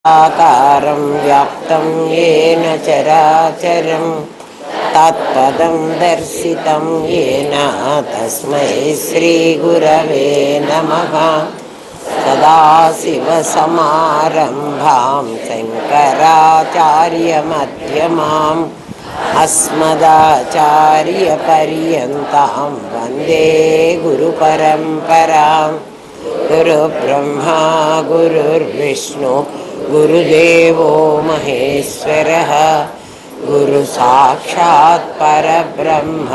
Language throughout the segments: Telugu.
ఆకారం వ్యాప్తం येन చరాచరం తత్పదం దర్శితం येन తస్మై శ్రీ గురవే నమః. సదాశివసమారంభాం శంకరాచార్యమధ్యమాం అస్మదాచార్యపర్యంతాం వందే గురుపరంపరాం. గురుబ్రహ్మా గురుర్విష్ణు గురుదేవో మహేశ్వరః. గురు సాక్షాత్ పరబ్రహ్మ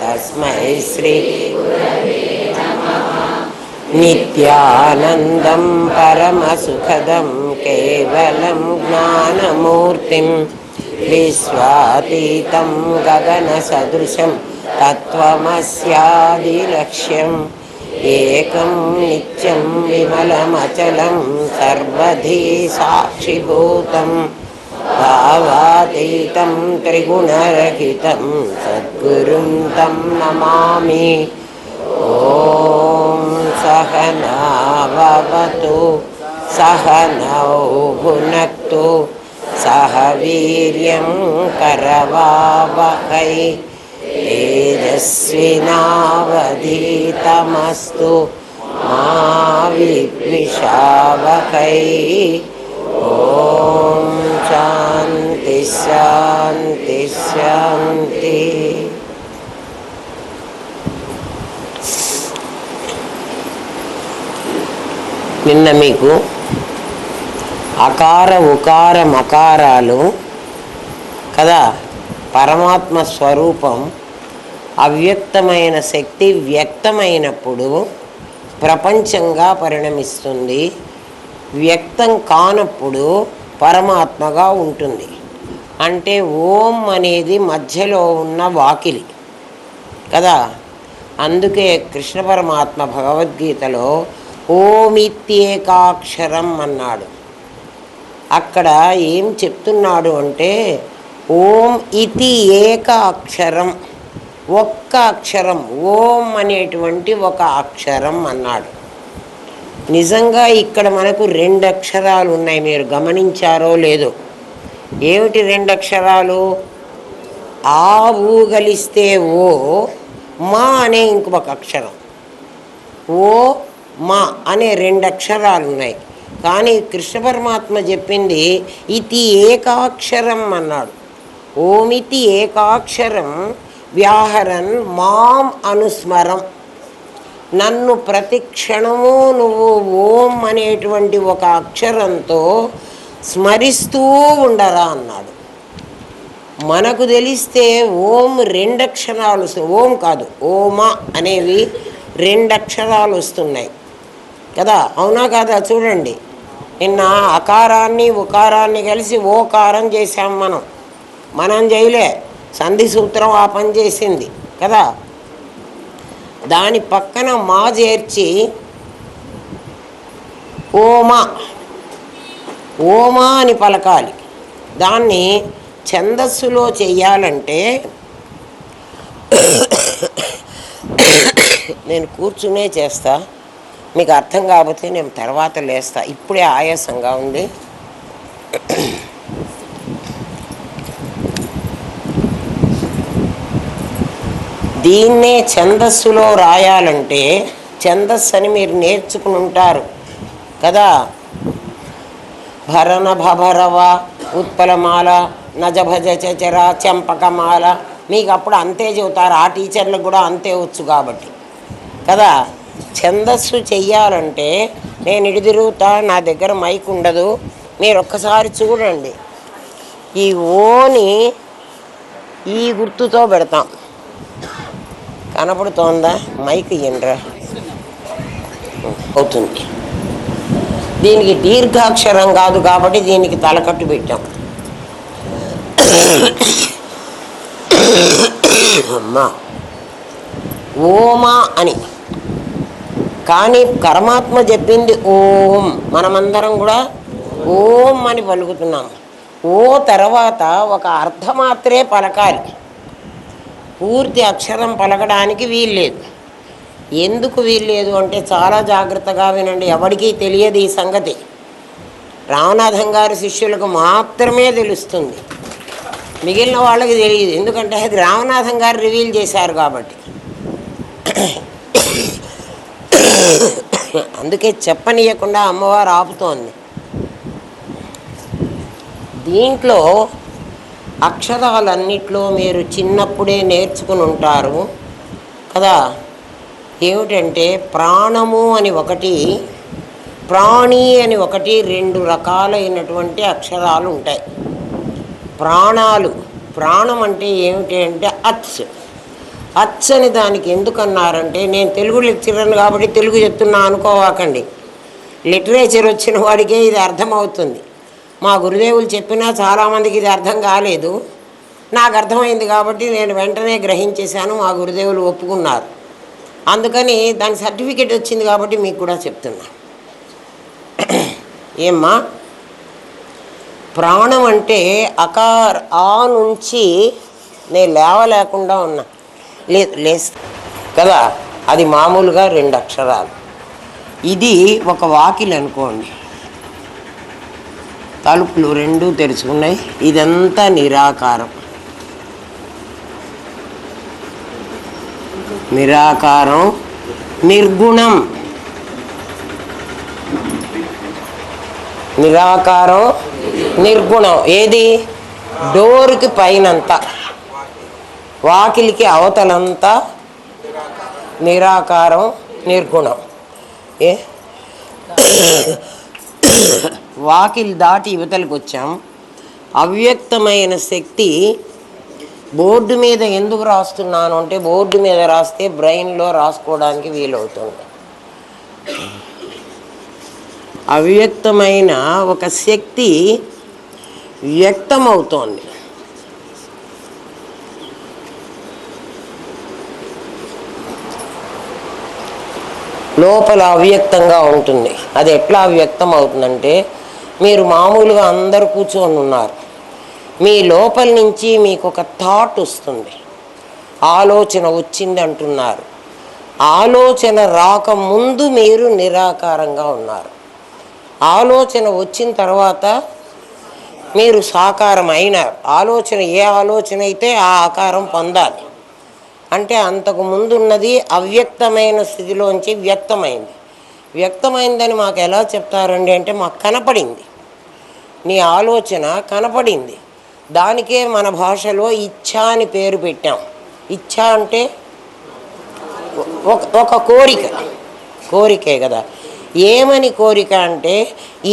తస్మై శ్రీ నిత్యానందం పరమసుఖదం కేవలం జ్ఞానమూర్తిం విశ్వాతీతం గగన సదృశం తత్వమస్యాదిలక్ష్యం ఏకం నిత్యం విమలమచలం సర్వధీ సాక్షిభూతం భావాతీతం త్రిగుణరహితం సద్గురుం తం నమామి. ఓం సహనా భవతు సహనౌ భునక్తు సహ వీర్యం కరవావహై తేజస్వినావధీతమస్తు మా విద్విషావహై. ఓం శాంతి శాంతి శాంతి. నిన్న మీకు అకార ఉకార మకారాలు కదా, పరమాత్మ స్వరూపం అవ్యక్తమైన శక్తి వ్యక్తమైనప్పుడు ప్రపంచంగా పరిణమిస్తుంది, వ్యక్తం కానప్పుడు పరమాత్మగా ఉంటుంది. అంటే ఓం అనేది మధ్యలో ఉన్న వాకిలి కదా. అందుకే కృష్ణ పరమాత్మ భగవద్గీతలో ఓమిత్యేకాక్షరం అన్నాడు. అక్కడ ఏం చెప్తున్నాడు అంటే ఓం ఇతి ఏక అక్షరం, ఒక్క అక్షరం, ఓం అనేటువంటి ఒక అక్షరం అన్నాడు. నిజంగా ఇక్కడ మనకు రెండు అక్షరాలు ఉన్నాయి, మీరు గమనించారో లేదో. ఏమిటి రెండు అక్షరాలు? ఆ ఊ గలిస్తే ఓ, మా అనే ఇంకొక అక్షరం, ఓ మా అనే రెండు అక్షరాలు ఉన్నాయి. కానీ కృష్ణ పరమాత్మ చెప్పింది ఇతి ఏకాక్షరం అన్నాడు. ఓమితి ఏకాక్షరం వ్యాహరన్ మాం అనుస్మరం. నన్ను ప్రతి క్షణము నువ్వు ఓం అనేటువంటి ఒక అక్షరంతో స్మరిస్తూ ఉండరా అన్నాడు. మనకు తెలిస్తే ఓం రెండు అక్షరాలు, ఓం కాదు ఓమా అనేవి రెండు అక్షరాలు వస్తున్నాయి కదా, అవునా కాదా? చూడండి, నిన్న అకారాన్ని ఉకారాన్ని కలిసి ఓకారం చేశాం. మనం చేయలే, సంధి సూత్రం ఆ పని చేసింది కదా. దాని పక్కన మా చేర్చి ఓమా ఓమా అని పలకాలి. దాన్ని ఛందస్సులో చెయ్యాలంటే నేను కూర్చునే చేస్తా, మీకు అర్థం కాకపోతే నేను తర్వాత లేస్తా, ఇప్పుడే ఆయాసంగా ఉంది. దీన్నే ఛందస్సులో రాయాలంటే, ఛందస్సు అని మీరు నేర్చుకుని ఉంటారు కదా. భరణ భభరవ ఉత్పలమాల నజభజ చచర చెంపకమాల, మీకు అప్పుడు అంతే చెబుతారు, ఆ టీచర్లకు కూడా అంతే వచ్చు కాబట్టి కదా. ఛందస్సు చెయ్యాలంటే నేను ఇటు తిరుగుతా, నా దగ్గర మైక్ ఉండదు, మీరు ఒక్కసారి చూడండి. ఈ ఓని ఈ గుర్తుతో పెడతాం, కనపడుతోందా? మైక్ ఇయ్యండ్రా, అవుతుంది. దీనికి దీర్ఘాక్షరం కాదు కాబట్టి దీనికి తలకట్టు పెట్టాం. అమ్మా ఓమా అని. కానీ పరమాత్మ చెప్పింది ఓం. మనమందరం కూడా ఓం అని పలుకుతున్నాం. ఓ తర్వాత ఒక అర్ధమాత్రే పలకాలి, పూర్తి అక్షరం పలకడానికి వీల్లేదు. ఎందుకు వీల్లేదు అంటే చాలా జాగ్రత్తగా వినండి, ఎవరికీ తెలియదు ఈ సంగతి. రామనాథం గారి శిష్యులకు మాత్రమే తెలుస్తుంది, మిగిలిన వాళ్ళకి తెలియదు. ఎందుకంటే అది రామనాథం గారు రివీల్ చేశారు కాబట్టి. అందుకే చెప్పనీయకుండా అమ్మవారు ఆపుతోంది. దీంట్లో అక్షరాలన్నిట్లో మీరు చిన్నప్పుడే నేర్చుకుని ఉంటారు కదా. ఏమిటంటే ప్రాణము అని ఒకటి, ప్రాణి అని ఒకటి, 2 రకాలైనటువంటి అక్షరాలు ఉంటాయి. ప్రాణాలు, ప్రాణం అంటే ఏమిటి అంటే అచ్. అచ్ అని దానికి ఎందుకన్నారంటే, నేను తెలుగు లెక్చరర్ కాబట్టి తెలుగు చెప్తున్నా అనుకోవాకండి, లిటరేచర్ వచ్చిన వాడికే ఇది అర్థమవుతుంది. మా గురుదేవులు చెప్పినా చాలామందికి ఇది అర్థం కాలేదు. నాకు అర్థమైంది కాబట్టి నేను వెంటనే గ్రహించేశాను, మా గురుదేవులు ఒప్పుకున్నారు. అందుకని దాని సర్టిఫికెట్ వచ్చింది కాబట్టి మీకు కూడా చెప్తున్నా. ఏమ్మా, ప్రాణం అంటే ఆ నుంచి నేను లేవలేకుండా ఉన్నా, లేస్ కదా, అది మామూలుగా 2 అక్షరాలు. ఇది ఒక వాకిలి అనుకోండి, తలుపులు 2 తెరుచుకున్నాయి, ఇదంతా నిరాకారం. నిరాకారం, నిర్గుణం. నిరాకారం, నిర్గుణం. ఏది? డోర్కి పైనంతా, వాకిలికి అవతలంతా నిరాకారం, నిర్గుణం. వాకిలి దాటి యువతలకు వచ్చాం. అవ్యక్తమైన శక్తి బోర్డు మీద ఎందుకు రాస్తున్నాను అంటే, బోర్డు మీద రాస్తే బ్రెయిన్లో రాసుకోవడానికి వీలవుతుంది. అవ్యక్తమైన ఒక శక్తి వ్యక్తమవుతోంది. లోపల అవ్యక్తంగా ఉంటుంది. అది ఎట్లా అవ్యక్తం అవుతుందంటే, మీరు మామూలుగా అందరు కూర్చొని ఉన్నారు, మీ లోపల నుంచి మీకు ఒక థాట్ వస్తుంది, ఆలోచన వచ్చింది అంటున్నారు. ఆలోచన రాకముందు మీరు నిరాకారంగా ఉన్నారు. ఆలోచన వచ్చిన తర్వాత మీరు సాకారం అయినారు. ఆలోచన ఏ ఆలోచన అయితే ఆ ఆకారం పొందాలి. అంటే అంతకు ముందు ఉన్నది అవ్యక్తమైన స్థితిలోంచి వ్యక్తమైంది. వ్యక్తమైందని మాకు ఎలా చెప్తారండి అంటే, మాకు కనపడింది, నీ ఆలోచన కనపడింది. దానికే మన భాషలో ఇచ్ఛ అని పేరు పెట్టాం. ఇచ్ఛ అంటే ఒక కోరిక, కోరికే కదా. ఏమని కోరిక అంటే,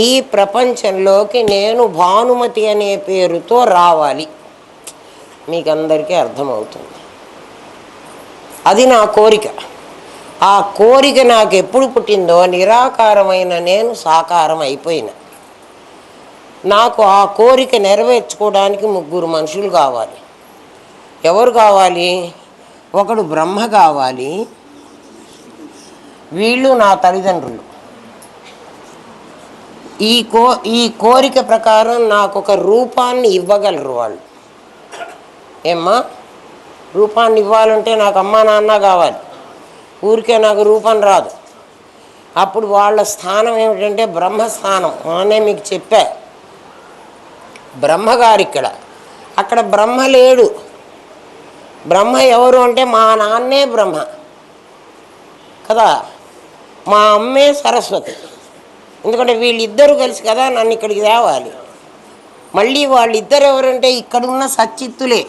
ఈ ప్రపంచంలోకి నేను భానుమతి అనే పేరుతో రావాలి. మీకు అందరికీ అర్థమవుతుంది. అది నా కోరిక. ఆ కోరిక నాకు ఎప్పుడు పుట్టిందో, నిరాకారమైన నేను సాకారం అయిపోయినా. నాకు ఆ కోరిక నెరవేర్చుకోవడానికి 3 మనుషులు కావాలి. ఎవరు కావాలి? ఒకడు బ్రహ్మ కావాలి, వీళ్ళు నా తల్లిదండ్రులు. ఈ కోరిక ప్రకారం నాకు ఒక రూపాన్ని ఇవ్వగలరు వాళ్ళు. ఏమ్మా, రూపాన్ని ఇవ్వాలంటే నాకు అమ్మా నాన్న కావాలి, ఊరికే నాకు రూపం రాదు. అప్పుడు వాళ్ళ స్థానం ఏమిటంటే బ్రహ్మస్థానం అనే మీకు చెప్పా. బ్రహ్మగారు ఇక్కడ, అక్కడ బ్రహ్మ లేడు. బ్రహ్మ ఎవరు అంటే మా నాన్నే బ్రహ్మ కదా, మా అమ్మే సరస్వతి. ఎందుకంటే వీళ్ళిద్దరూ కలిసి కదా నన్ను ఇక్కడికి తేవాలి. మళ్ళీ వాళ్ళిద్దరు ఎవరంటే ఇక్కడున్న సచ్చిత్తులే.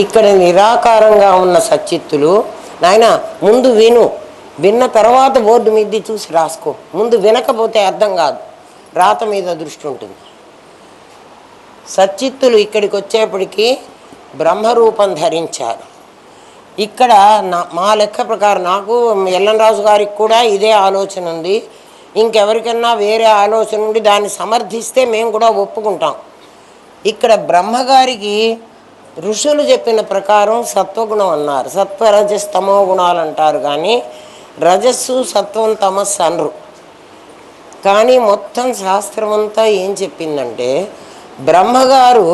ఇక్కడ నిరాకారంగా ఉన్న సచ్చిత్తులు. నాయన ముందు విను, విన్న తర్వాత బోర్డు మీద చూసి రాసుకో. ముందు వినకపోతే అర్థం కాదు, రాత మీద దృష్టి ఉంటుంది. సచ్చిత్తులు ఇక్కడికి వచ్చేప్పటికీ బ్రహ్మరూపం ధరించారు. ఇక్కడ మా లెక్క ప్రకారం నాకు ఎల్లంరాజు గారికి కూడా ఇదే ఆలోచన ఉంది. ఇంకెవరికన్నా వేరే ఆలోచన ఉండి దాన్ని సమర్థిస్తే మేము కూడా ఒప్పుకుంటాం. ఇక్కడ బ్రహ్మగారికి ఋషులు చెప్పిన ప్రకారం సత్వగుణం అన్నారు. సత్వరజస్తమో గుణాలు అంటారు, కానీ రజస్సు సత్వం తమస్సు అనరు. కానీ మొత్తం శాస్త్రం అంతా ఏం చెప్పిందంటే, బ్రహ్మగారు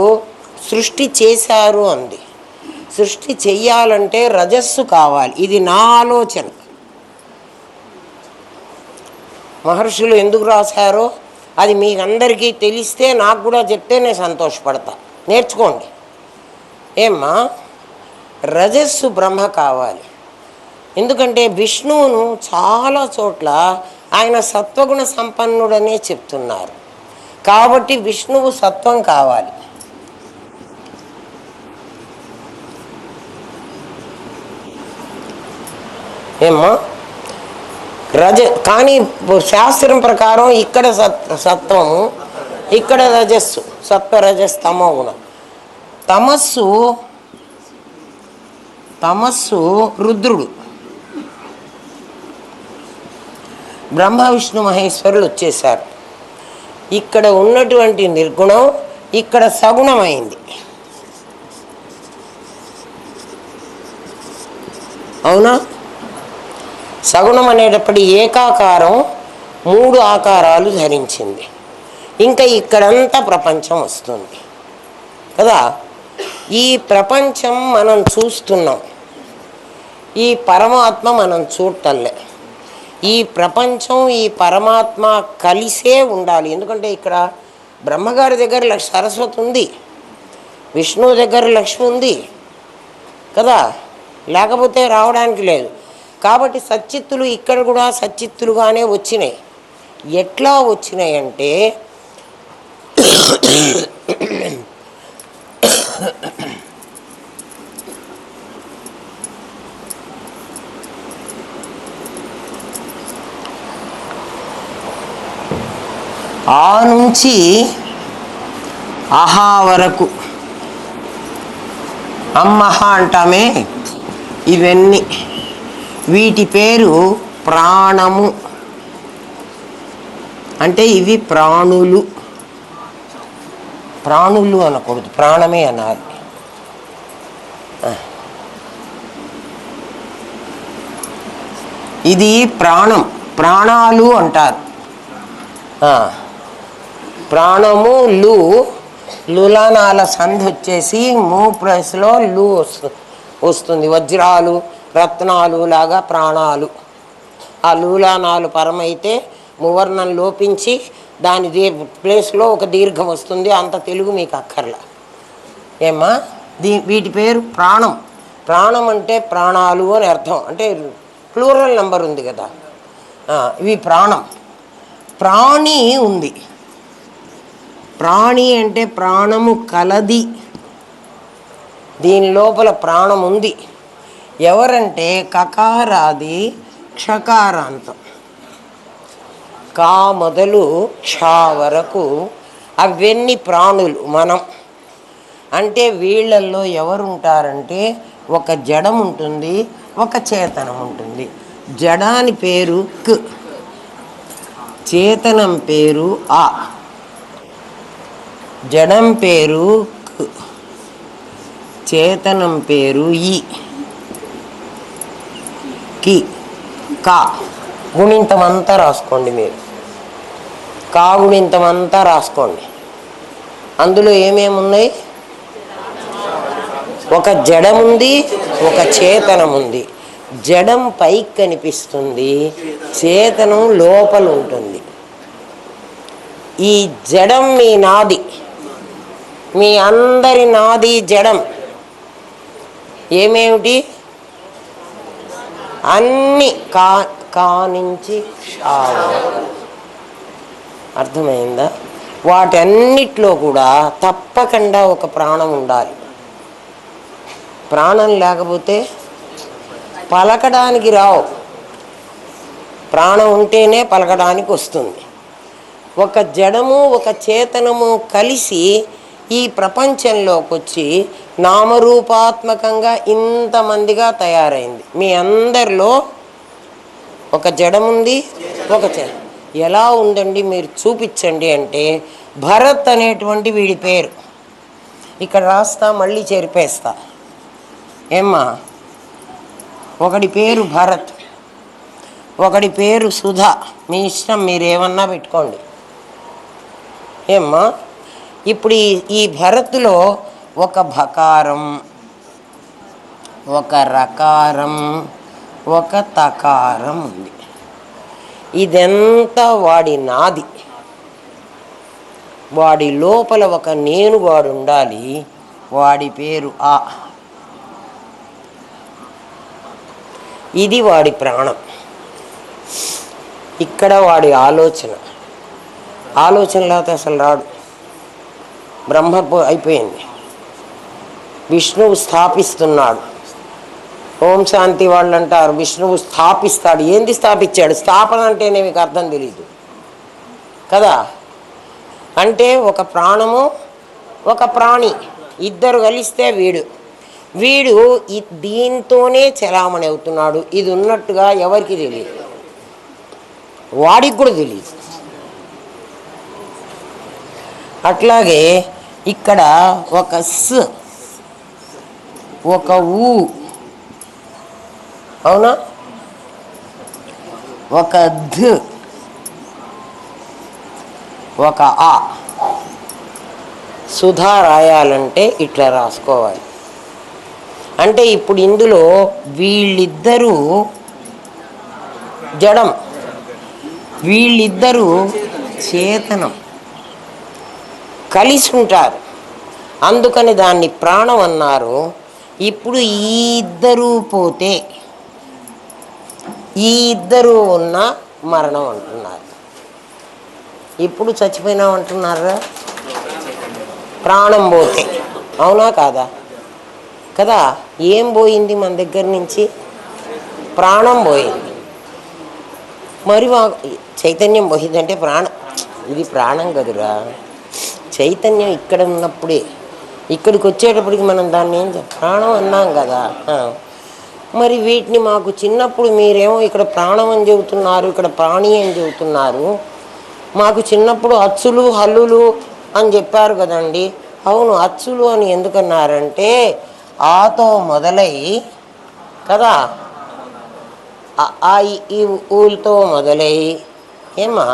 సృష్టి చేశారు అంది. సృష్టి చెయ్యాలంటే రజస్సు కావాలి. ఇది నా ఆలోచన. మహర్షులు ఎందుకు రాశారో అది మీకు అందరికీ తెలిస్తే నాకు కూడా చెప్తే నేను సంతోషపడతా. నేర్చుకోండి. ఏమ్మా, రజస్సు బ్రహ్మ కావాలి. ఎందుకంటే విష్ణువును చాలా చోట్ల ఆయన సత్వగుణ సంపన్నుడనే చెప్తున్నారు. కాబట్టి విష్ణువు సత్వం కావాలి. ఏమ్మా, కానీ శాస్త్రం ప్రకారం ఇక్కడ సత్వము, ఇక్కడ రజస్సు, సత్వరజస్ తమో గుణం. తమస్సు రుద్రుడు, బ్రహ్మ విష్ణు మహేశ్వరులు వచ్చేసారు. ఇక్కడ ఉన్నటువంటి నిర్గుణం ఇక్కడ సగుణమైంది. అవునా? సగుణం అనేటప్పటి ఏకాకారం 3 ఆకారాలు ధరించింది. ఇంకా ఇక్కడంతా ప్రపంచం వస్తుంది కదా. ఈ ప్రపంచం మనం చూస్తున్నాం, ఈ పరమాత్మ మనం చూడటంలే. ఈ ప్రపంచం ఈ పరమాత్మ కలిసే ఉండాలి. ఎందుకంటే ఇక్కడ బ్రహ్మగారి దగ్గర సరస్వతి ఉంది, విష్ణువు దగ్గర లక్ష్మి ఉంది కదా, లేకపోతే రావడానికి లేదు. కాబట్టి సచ్చిత్తులు ఇక్కడ కూడా సచ్చిత్తులుగానే వచ్చినాయి. ఎట్లా వచ్చినాయి అంటే ఆ నుంచి అహా వరకు, అమ్మహ అంటామే, ఇవన్నీ వీటి పేరు ప్రాణము. అంటే ఇవి ప్రాణులు. ప్రాణులు అనకూడదు, ప్రాణమే అనాలి. ఇది ప్రాణం, ప్రాణాలు అంటారు. ప్రాణము లు, లులనాల సంధి వచ్చేసి మూ ప్లస్లో లు వస్తుంది. వజ్రాలు రత్నాలు లాగా ప్రాణాలు. ఆ లూలానాలు పరమైతే మువర్ణం లోపించి దాని ప్లేస్లో ఒక దీర్ఘం వస్తుంది. అంత తెలుగు మీకు అక్కర్లా. ఏమ్మా, వీటి పేరు ప్రాణం. ప్రాణం అంటే ప్రాణాలు అని అర్థం. అంటే ప్లూరల్ నెంబర్ ఉంది కదా, ఇవి ప్రాణం. ప్రాణి ఉంది. ప్రాణి అంటే ప్రాణము కలది, దీని లోపల ప్రాణం ఉంది. ఎవరంటే కకారాది క్షకారాంతం, కా మొదలు క్షా వరకు అవన్నీ ప్రాణులు. మనం అంటే వీళ్ళల్లో ఎవరు ఉంటారంటే ఒక జడం ఉంటుంది, ఒక చేతనం ఉంటుంది. జడాని పేరు క్, చేతనం పేరు ఆ. జడం పేరు క్, చేతనం పేరు ఈ, కి, కా. గుణింతమంతా రాసుకోండి మీరు. కా గుణింతమంతా రాసుకోండి. అందులో ఏమేమి ఉన్నాయి? ఒక జడం ఉంది, ఒక చేతనం ఉంది. జడం పైకి కనిపిస్తుంది, చేతనం లోపల ఉంటుంది. ఈ జడం మీ నాది, మీ అందరి నాది జడం. ఏమేమిటి? అన్ని కానించి అర్థమైందా? వాటన్నిట్లో కూడా తప్పకుండా ఒక ప్రాణం ఉండాలి. ప్రాణం లేకపోతే పలకడానికి రావు. ప్రాణం ఉంటేనే పలకడానికి వస్తుంది. ఒక జడము ఒక చేతనము కలిసి ఈ ప్రపంచంలోకి వచ్చి నామరూపాత్మకంగా ఇంతమందిగా తయారైంది. మీ అందరిలో ఒక జడముంది, ఒక ఎలా ఉందండి మీరు చూపించండి అంటే భరత్ అనేటువంటి వీడి పేరు ఇక్కడ రాస్తా, మళ్ళీ చెరిపేస్తా. ఏమ్మా, ఒకడి పేరు భరత్, ఒకడి పేరు సుధా. మీ ఇష్టం, మీరు ఏమన్నా పెట్టుకోండి. ఏమ్మా, ఇప్పుడు ఈ భరత్లో ఒక భకారం, ఒక రకారం, ఒక తకారం ఉంది. ఇదంతా వాడి నాది. వాడి లోపల ఒక నేనుగాడు ఉండాలి. వాడి పేరు ఆ. ఇది వాడి ప్రాణం. ఇక్కడ వాడి ఆలోచన. ఆలోచన లేకపోతే అసలు రాడు. బ్రహ్మ అయిపోయింది. విష్ణువు స్థాపిస్తున్నాడు. ఓం శాంతి వాళ్ళు అంటారు విష్ణువు స్థాపిస్తాడు. ఏంది స్థాపించాడు? స్థాపన అంటేనే మీకు అర్థం తెలీదు కదా. అంటే ఒక ప్రాణము, ఒక ప్రాణి, ఇద్దరు కలిస్తే వీడు. వీడు దీంతోనే చలామణి అవుతున్నాడు. ఇది ఉన్నట్టుగా ఎవరికి తెలియదు, వాడికి కూడా తెలియదు. అట్లాగే ఇక్కడ ఒక స్, ఒక ఊ, అవునా, ఒక ధ్, ఒక ఆ. సుధా రాయాలంటే ఇట్లా రాసుకోవాలి. అంటే ఇప్పుడు ఇందులో వీళ్ళిద్దరూ జడం, వీళ్ళిద్దరూ చేతనం, కలిసి ఉంటారు. అందుకని దాన్ని ప్రాణం అన్నారు. ఇప్పుడు ఈ ఇద్దరూ పోతే, ఈ ఇద్దరు ఉన్న మరణం అంటున్నారు. ఇప్పుడు చచ్చిపోయినాం అంటున్నారా? ప్రాణం పోతే, అవునా కాదా? కదా. ఏం పోయింది మన దగ్గర నుంచి? ప్రాణం పోయింది. మరి చైతన్యం పోయిందంటే ప్రాణం, ఇది ప్రాణం కదురా. చైతన్యం ఇక్కడ ఉన్నప్పుడే, ఇక్కడికి వచ్చేటప్పటికి మనం దాన్ని ఏం ప్రాణం అన్నాం కదా. మరి వీటిని మాకు చిన్నప్పుడు మీరేమో ఇక్కడ ప్రాణం అని చెబుతున్నారు, ఇక్కడ ప్రాణి అని చెబుతున్నారు. మాకు చిన్నప్పుడు అచ్చులు హల్లులు అని చెప్పారు కదండి. అవును, అచ్చులు అని ఎందుకన్నారంటే ఆతో మొదలై కదా, ఆ ఈ ఊళ్ళతో మొదలై ఏమా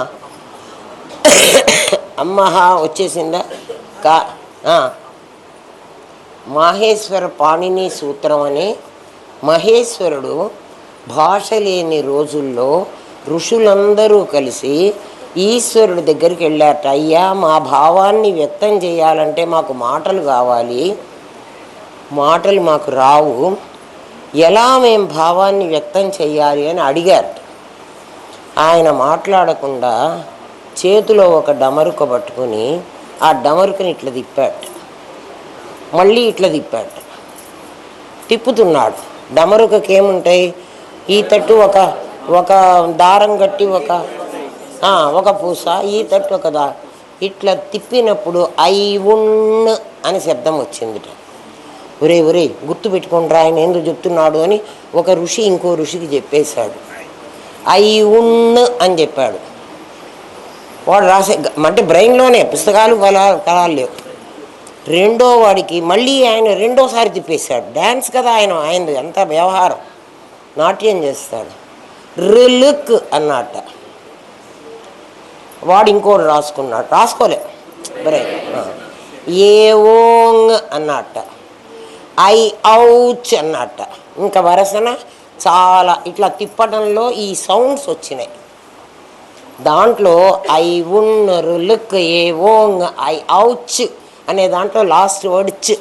అమ్మహా వచ్చేసిందా కా మాహేశ్వర పాణిని సూత్రం అని. మహేశ్వరుడు భాష లేని రోజుల్లో ఋషులందరూ కలిసి ఈశ్వరుడి దగ్గరికి వెళ్ళారట. అయ్యా, మా భావాన్ని వ్యక్తం చేయాలంటే మాకు మాటలు కావాలి, మాటలు మాకు రావు, ఎలా మేము భావాన్ని వ్యక్తం చేయాలి అని అడిగారు. ఆయన మాట్లాడకుండా చేతిలో ఒక డమరుక పట్టుకొని ఆ డమరుకని ఇట్లా తిప్పాడు, మళ్ళీ ఇట్లా తిప్పాడు. తిప్పుతున్నాడు. డమరుకకి ఏముంటాయి? ఈ తట్టు ఒక దారం కట్టి ఒక పూస, ఈ తట్టు ఒక ఇట్లా తిప్పినప్పుడు ఐ ఉన్ అని శబ్దం వచ్చిందిట. ఒరే ఒరే గుర్తు పెట్టుకుంటారా ఆయన ఎందుకు చెప్తున్నాడు అని ఒక ఋషి ఇంకో ఋషికి చెప్పేశాడు. ఐ ఉన్ అని చెప్పాడు. వాడు రాసే అంటే బ్రెయిన్లోనే పుస్తకాలు కళాలు లేవు. రెండో వాడికి మళ్ళీ ఆయన రెండోసారి తిప్పేశాడు. డ్యాన్స్ కదా ఆయనది అంత వ్యవహారం, నాట్యం చేస్తాడు. రిలుక్ అన్నట్ట. వాడు ఇంకోటి రాసుకున్నాడు, రాసుకోలే బ్రెయిన్. ఏ ఓంగ్ అన్నట్ట, ఐ ఔచ్ అన్నట్ట. ఇంకా వరసన చాలా ఇట్లా తిప్పడంలో ఈ సౌండ్స్ వచ్చినాయి. దాంట్లో ఐ ఉన్ రులుక్ ఏ ఓంగ్ ఐ ఔచ్ అనే దాంట్లో లాస్ట్ వర్డ్ చ్.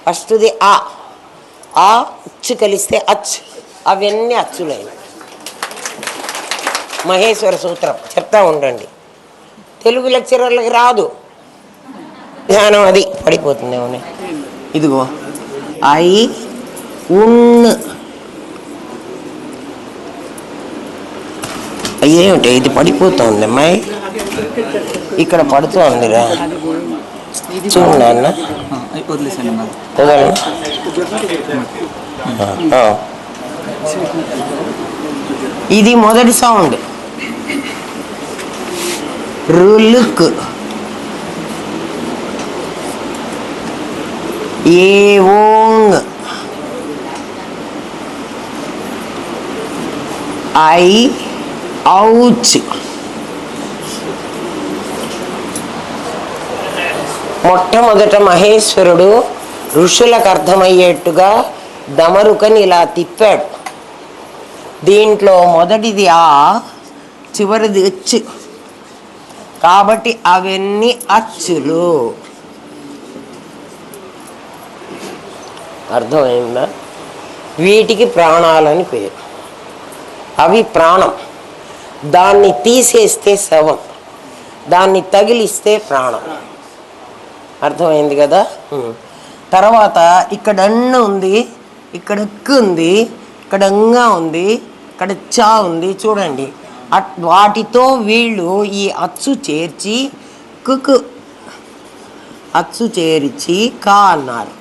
ఫస్ట్ది ఆ ఉచ్చు కలిస్తే అచ్, అవన్నీ అచ్చులైన. మహేశ్వర సూత్రం చెప్తా ఉండండి. తెలుగు లెక్చరర్లకి రాదు ధ్యానం, అది పడిపోతుందేమో. ఇదిగో ఐ ఉన్, అయ్యేమిటి ఇది పడిపోతుంది అమ్మాయి, ఇక్కడ పడుతోందిరా చూడండి అన్న. ఇది మొదటి సౌండ్ రులుక్. ఏ ఓంగ్ ఐ ఔచ్. మొట్టమొదట మహేశ్వరుడు ఋషులకు అర్థమయ్యేట్టుగా దమరుకని ఇలా తిప్పాడు. దీంట్లో మొదటిది ఆ, చివరిది అచ్చు. కాబట్టి అవన్నీ అచ్చులు. అర్థమైందా? వీటికి ప్రాణాలని పేరు. అవి ప్రాణం. దాన్ని తీసేస్తే శవం, దాన్ని తగిలిస్తే ప్రాణం. అర్థమైంది కదా? తర్వాత ఇక్కడ అన్న ఉంది, ఇక్కడ క్ ఉంది, ఇక్కడ అంగా ఉంది, ఇక్కడ చా ఉంది. చూడండి, వాటితో వీళ్ళు ఈ అచ్చు చేర్చి కుక్ అచ్చు చేర్చి కా అన్నారు.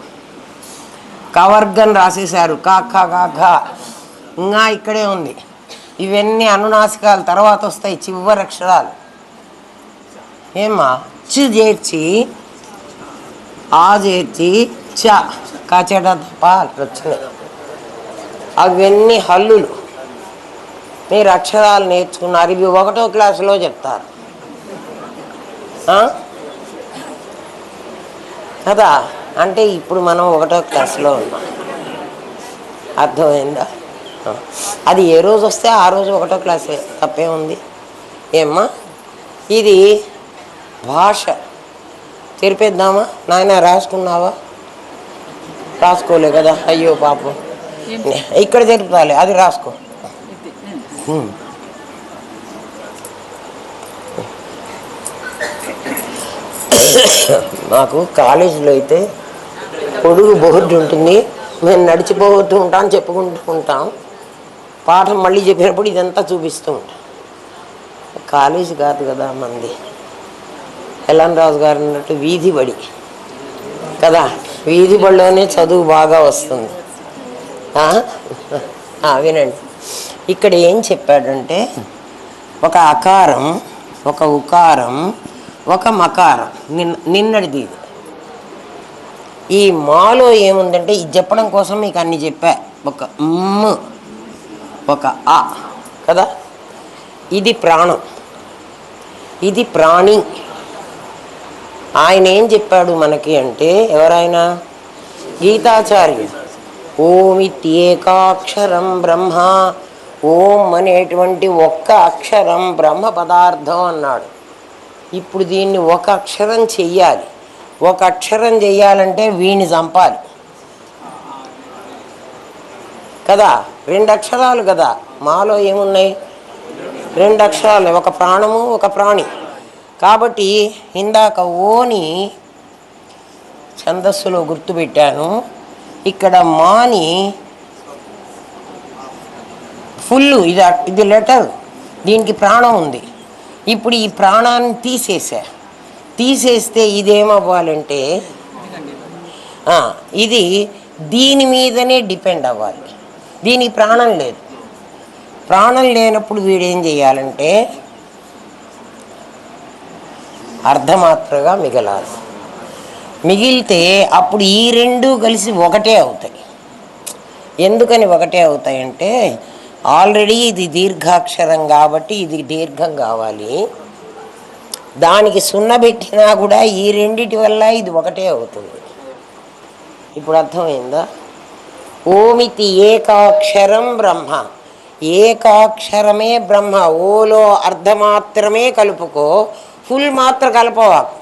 కవర్గన్ రాసేశారు. కా ఖా గా ఘా. ఇంకా ఇక్కడే ఉంది. ఇవన్నీ అనునాసికాలు తర్వాత వస్తాయి, చివరి అక్షరాలు. ఏమా చు చేర్చి ఆ చేర్చి చ కాచేట తప్ప వచ్చినాయి. అవన్నీ హల్లులు. మీరు అక్షరాలు నేర్చుకున్నారు. ఇవి 1వ క్లాసులో చెప్తారు కదా. అంటే ఇప్పుడు మనం 1వ క్లాసులో ఉన్నాం. అర్థమైందా? అది ఏ రోజు వస్తే ఆ రోజు 1వ క్లాసే, తప్పే ఉంది. ఏమ్మా ఇది భాష. తెరిపేద్దామా? నాయన రాసుకున్నావా? రాసుకోలే కదా, అయ్యో పాపం. ఇక్కడ తెరుపుతాలే, అది రాసుకో. మాకు కాలేజీలో అయితే పొడుగు బోర్డు ఉంటుంది, మేము నడిచిపోతూ ఉంటాం, చెప్పుకుంటూ ఉంటాం. పాఠం మళ్ళీ చెప్పినప్పుడు ఇదంతా చూపిస్తూ ఉంటాం. కాలేజీ కాదు కదా మంది. ఎల్ఎన్ రాజు గారు అన్నట్టు వీధి బడి కదా. వీధి బడిలోనే చదువు బాగా వస్తుంది. వినండి, ఇక్కడ ఏం చెప్పాడంటే ఒక అకారం, ఒక ఉకారం, ఒక మకారం. నిన్నటిది ఇది. ఈ మాలో ఏముందంటే ఇది చెప్పడం కోసం మీకు అన్ని చెప్పా. ఒక మ్, ఒక ఆ కదా. ఇది ప్రాణం, ఇది ప్రాణి. ఆయన ఏం చెప్పాడు మనకి అంటే, ఎవరైనా గీతాచార్యుడు ఓమిత్యేకాక్షరం బ్రహ్మ, ఓం అనేటువంటి ఒక్క అక్షరం బ్రహ్మ పదార్థం అన్నాడు. ఇప్పుడు దీన్ని ఒక అక్షరం చెయ్యాలి. ఒక అక్షరం చెయ్యాలంటే వీణ్ణి చంపాలి కదా. 2 అక్షరాలు కదా. మాలో ఏమున్నాయి? 2 అక్షరాలు, ఒక ప్రాణము, ఒక ప్రాణి. కాబట్టి ఇందాక ఓని ఛందస్సులో గుర్తుపెట్టాను. ఇక్కడ మాని ఫుల్, ఇది లెటర్, దీనికి ప్రాణం ఉంది. ఇప్పుడు ఈ ప్రాణాన్ని తీసేస్తే ఇదేమవ్వాలంటే ఇది దీని మీదనే డిపెండ్ అవ్వాలి. దీనికి ప్రాణం లేదు. ప్రాణం లేనప్పుడు వీడేం చేయాలంటే అర్ధమాత్రగా మిగలాలి. మిగిలితే అప్పుడు ఈ 2 కలిసి ఒకటే అవుతాయి. ఎందుకని ఒకటే అవుతాయంటే, ఆల్రెడీ ఇది దీర్ఘాక్షరం కాబట్టి ఇది దీర్ఘం కావాలి. దానికి సున్నబెట్టినా కూడా ఈ 2 వల్ల ఇది ఒకటే అవుతుంది. ఇప్పుడు అర్థమైందా? ఓమితి ఏకాక్షరం బ్రహ్మ. ఏకాక్షరమే బ్రహ్మ. ఓలో అర్ధమాత్రమే కలుపుకో, ఫుల్ మాత్ర కలపవాకు.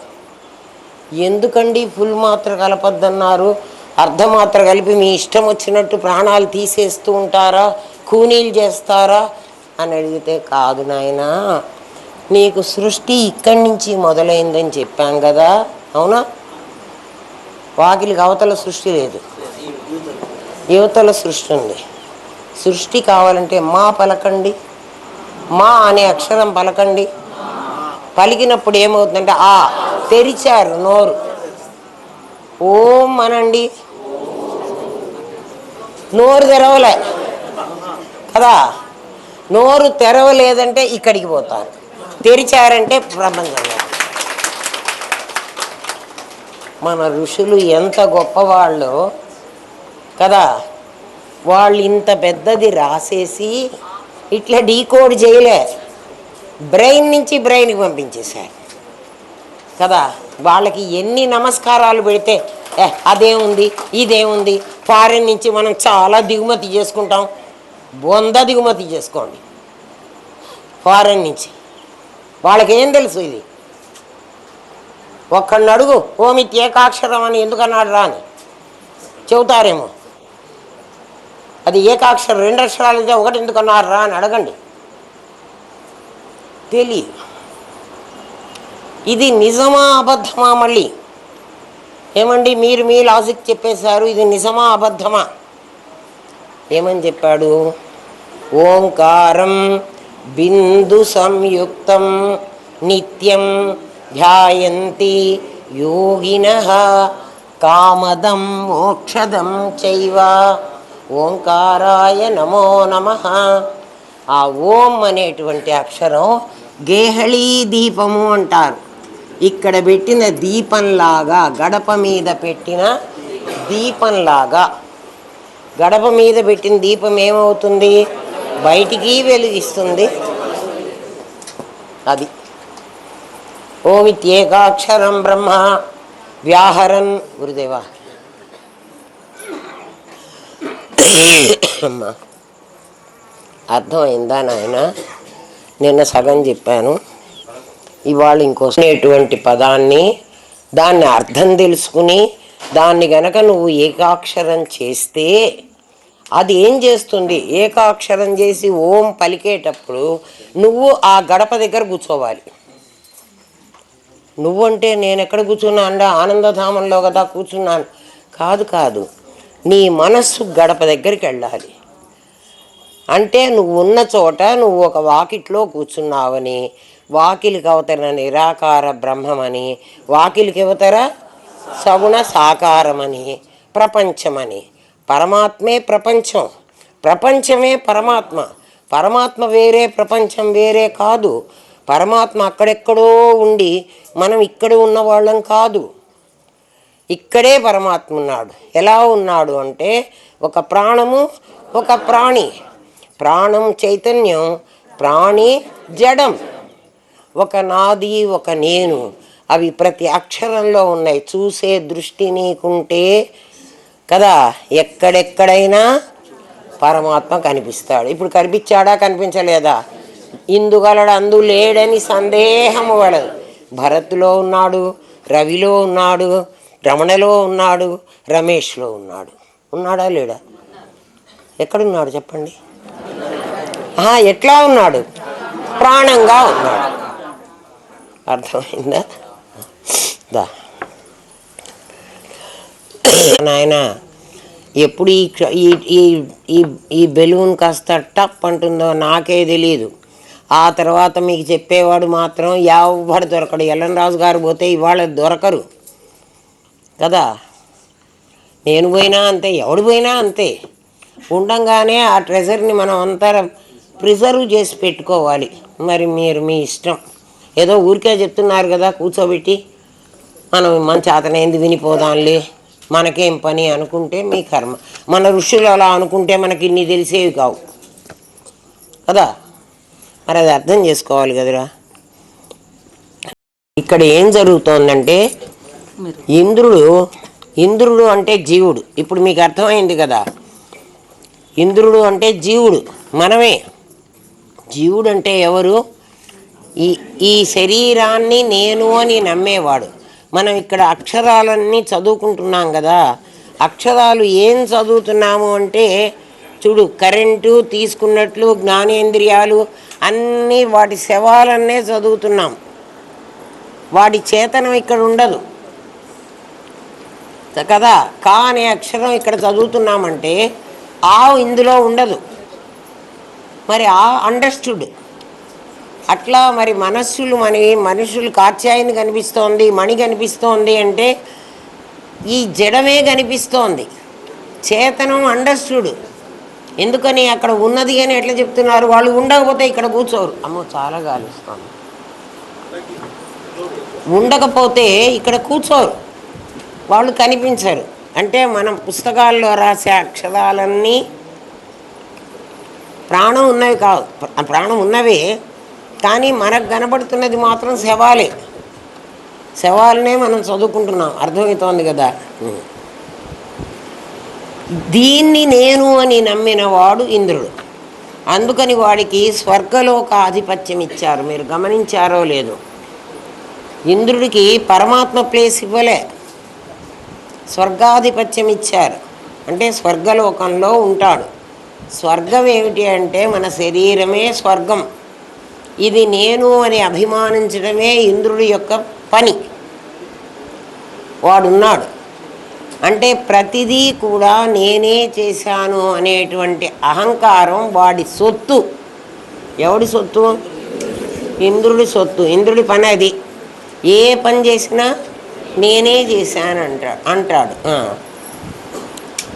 ఎందుకండి ఫుల్ మాత్ర కలపద్దన్నారు? అర్ధమాత్ర కలిపి మీ ఇష్టం వచ్చినట్టు ప్రాణాలు తీసేస్తూ ఉంటారా, కూనీలు చేస్తారా అని అడిగితే, కాదు నాయనా, నీకు సృష్టి ఇక్కడి నుంచి మొదలైందని చెప్పాం కదా. అవునా? వాకిలికి అవతల సృష్టి లేదు, యువతల సృష్టి ఉంది. సృష్టి కావాలంటే మా పలకండి, మా అనే అక్షరం పలకండి. పలికినప్పుడు ఏమవుతుందంటే ఆ తెరిచారు నోరు, ఓం అనండి. నోరు తెరవలే కదా. నోరు తెరవలేదంటే ఇక్కడికి పోతారు, తెరిచారంటే ప్రపంచంలో. మన ఋషులు ఎంత గొప్పవాళ్ళు కదా. వాళ్ళు ఇంత పెద్దది రాసేసి ఇట్లా డీకోడ్ చేయలే, బ్రెయిన్ నుంచి బ్రెయిన్కి పంపించేశారు కదా. వాళ్ళకి ఎన్ని నమస్కారాలు పెడితే అదేముంది ఇదేముంది, ఫారిన్ నుంచి మనం చాలా దిగుమతి చేసుకుంటాం. 100 దిగుమతి చేసుకోండి ఫారిన్ నుంచి, వాళ్ళకేం తెలుసు ఇది? ఒక్కడిని అడుగు ఓమిత్ ఏకాక్షరం అని ఎందుకన్నాడు రా అని చెబుతారేమో. అది ఏకాక్షరం 2 అక్షరాలు అయితే ఒకటి ఎందుకన్నారు రా అని అడగండి, తెలియదు. ఇది నిజమా అబద్ధమా? మళ్ళీ ఏమండి మీరు మీ లాజిక్ చెప్పేశారు, ఇది నిజమా అబద్ధమా? ఏమని చెప్పాడు? ఓంకారం బిందు సంయుక్తం నిత్యం ధ్యాయంతి యోగినః కామదం మోక్షదం చైవ ఓంకారాయ నమో నమః. ఆ ఓం అనేటువంటి అక్షరం గేహళీ దీపము అంటారు. ఇక్కడ పెట్టిన దీపంలాగా, గడప మీద పెట్టిన దీపంలాగా, గడప మీద పెట్టిన దీపం ఏమవుతుంది? బయటికి వెలుగిస్తుంది. అది ఓమిత్యేకాక్షరం బ్రహ్మ వ్యాహరన్. గురుదేవా అమ్మా అర్థమైందా నాయన? నిన్న సగం చెప్పాను, ఇవాళ ఇంకోటువంటి పదాన్ని, దాన్ని అర్థం తెలుసుకుని దాన్ని గనక నువ్వు ఏకాక్షరం చేస్తే అది ఏం చేస్తుంది? ఏకాక్షరం చేసి ఓం పలికేటప్పుడు నువ్వు ఆ గడప దగ్గర కూర్చోవాలి. నువ్వంటే నేను ఎక్కడ కూర్చున్నా ఆనందధామంలో కదా కూర్చున్నాను, కాదు, నీ మనస్సు గడప దగ్గరికి వెళ్ళాలి. అంటే నువ్వు ఉన్న చోట నువ్వు ఒక వాకిట్లో కూర్చున్నావని, వాకిలికి అవతర నిరాకార బ్రహ్మమని, వాకిలికి అవతర సగుణ సాకారమని, ప్రపంచమని. పరమాత్మే ప్రపంచం, ప్రపంచమే పరమాత్మ. పరమాత్మ వేరే, ప్రపంచం వేరే కాదు. పరమాత్మ అక్కడెక్కడో ఉండి మనం ఇక్కడ ఉన్నవాళ్ళం కాదు. ఇక్కడే పరమాత్మ ఉన్నాడు. ఎలా ఉన్నాడు అంటే ఒక ప్రాణము, ఒక ప్రాణి. ప్రాణం చైతన్యం, ప్రాణి జడం. ఒక నాది, ఒక నేను. అవి ప్రతి అక్షరంలో ఉన్నాయి. చూసే దృష్టి నీకుంటే కదా ఎక్కడెక్కడైనా పరమాత్మ కనిపిస్తాడు. ఇప్పుడు కనిపించాడా, కనిపించలేదా? ఇందుగలడు అందు లేడని సందేహము పడదు. భరత్లో ఉన్నాడు, రవిలో ఉన్నాడు, రమణలో ఉన్నాడు, రమేష్లో ఉన్నాడు. ఉన్నాడా లేడా? ఎక్కడున్నాడు చెప్పండి? ఎట్లా ఉన్నాడు? ప్రాణంగా ఉన్నాడు. అర్థమైందా? దా నాయన, ఎప్పుడు ఈ బెలూన్ కాస్త టప్ అంటుందో నాకే తెలియదు. ఆ తర్వాత మీకు చెప్పేవాడు మాత్రం ఎవడు దొరకడు. ఎల్ఎన్ రాజు గారు పోతే ఇవాళ దొరకరు కదా. నేను పోయినా అంతే, ఎవడు పోయినా అంతే. ఉండంగానే ఆ ట్రెజర్ని మనం అంతా ప్రిజర్వ్ చేసి పెట్టుకోవాలి. మరి మీరు మీ ఇష్టం, ఏదో ఊరికే చెప్తున్నారు కదా కూర్చోబెట్టి, మనం మంచి అతనేంది వినిపోదాంలే, మనకేం పని అనుకుంటే మీ కర్మ. మన ఋషులు అలా అనుకుంటే మనకి ఇన్ని తెలిసేవి కావు కదా. మరి అది అర్థం చేసుకోవాలి కదరా. ఇక్కడ ఏం జరుగుతోందంటే ఇంద్రుడు అంటే జీవుడు. ఇప్పుడు మీకు అర్థమైంది కదా, ఇంద్రుడు అంటే జీవుడు, మనమే. జీవుడు అంటే ఎవరు? ఈ శరీరాన్ని నేను అని నమ్మేవాడు. మనం ఇక్కడ అక్షరాలన్నీ చదువుకుంటున్నాం కదా. అక్షరాలు ఏం చదువుతున్నాము అంటే చూడు, కరెంటు తీసుకున్నట్లు జ్ఞానేంద్రియాలు అన్నీ వాటి శవాలన్నే చదువుతున్నాం. వాడి చేతనం ఇక్కడ ఉండదు కదా. కా అనే అక్షరం ఇక్కడ చదువుతున్నామంటే ఆ ఇందులో ఉండదు. మరి ఆ అండర్స్టూడ్. అట్లా మరి మనుషులు కాత్యాయని కనిపిస్తోంది, మణి కనిపిస్తోంది అంటే ఈ జడమే కనిపిస్తోంది. చేతనం అండర్స్టూడ్. ఎందుకని అక్కడ ఉన్నది అని ఎట్లా చెప్తున్నారు? వాళ్ళు ఉండకపోతే ఇక్కడ కూర్చోరు. అమ్మో చాలా గాలిస్తాను. ఉండకపోతే ఇక్కడ కూర్చోరు, వాళ్ళు కనిపించరు. అంటే మనం పుస్తకాల్లో రాసే అక్షరాలన్నీ ప్రాణం ఉన్నవి కాదు. ప్రాణం ఉన్నవే, కానీ మనకు కనబడుతున్నది మాత్రం శవాలే. శవాలనే మనం చదువుకుంటున్నాం, అర్థమవుతోంది కదా. దీన్ని నేను అని నమ్మిన వాడు ఇంద్రుడు. అందుకని వాడికి స్వర్గలోక ఆధిపత్యం ఇచ్చారు. మీరు గమనించారో లేదో, ఇంద్రుడికి పరమాత్మ ప్లేస్ ఇవ్వలే, స్వర్గాధిపత్యం ఇచ్చారు. అంటే స్వర్గలోకంలో ఉంటాడు. స్వర్గం ఏమిటి అంటే మన శరీరమే స్వర్గం. ఇది నేను అని అభిమానించడమే ఇంద్రుడి యొక్క పని. వాడున్నాడు అంటే ప్రతిదీ కూడా నేనే చేశాను అనేటువంటి అహంకారం వాడి సొత్తు. ఎవడి సొత్తు? ఇంద్రుడి సొత్తు. ఇంద్రుడి పని అది. ఏ పని చేసినా నేనే చేశాను అంటాడు.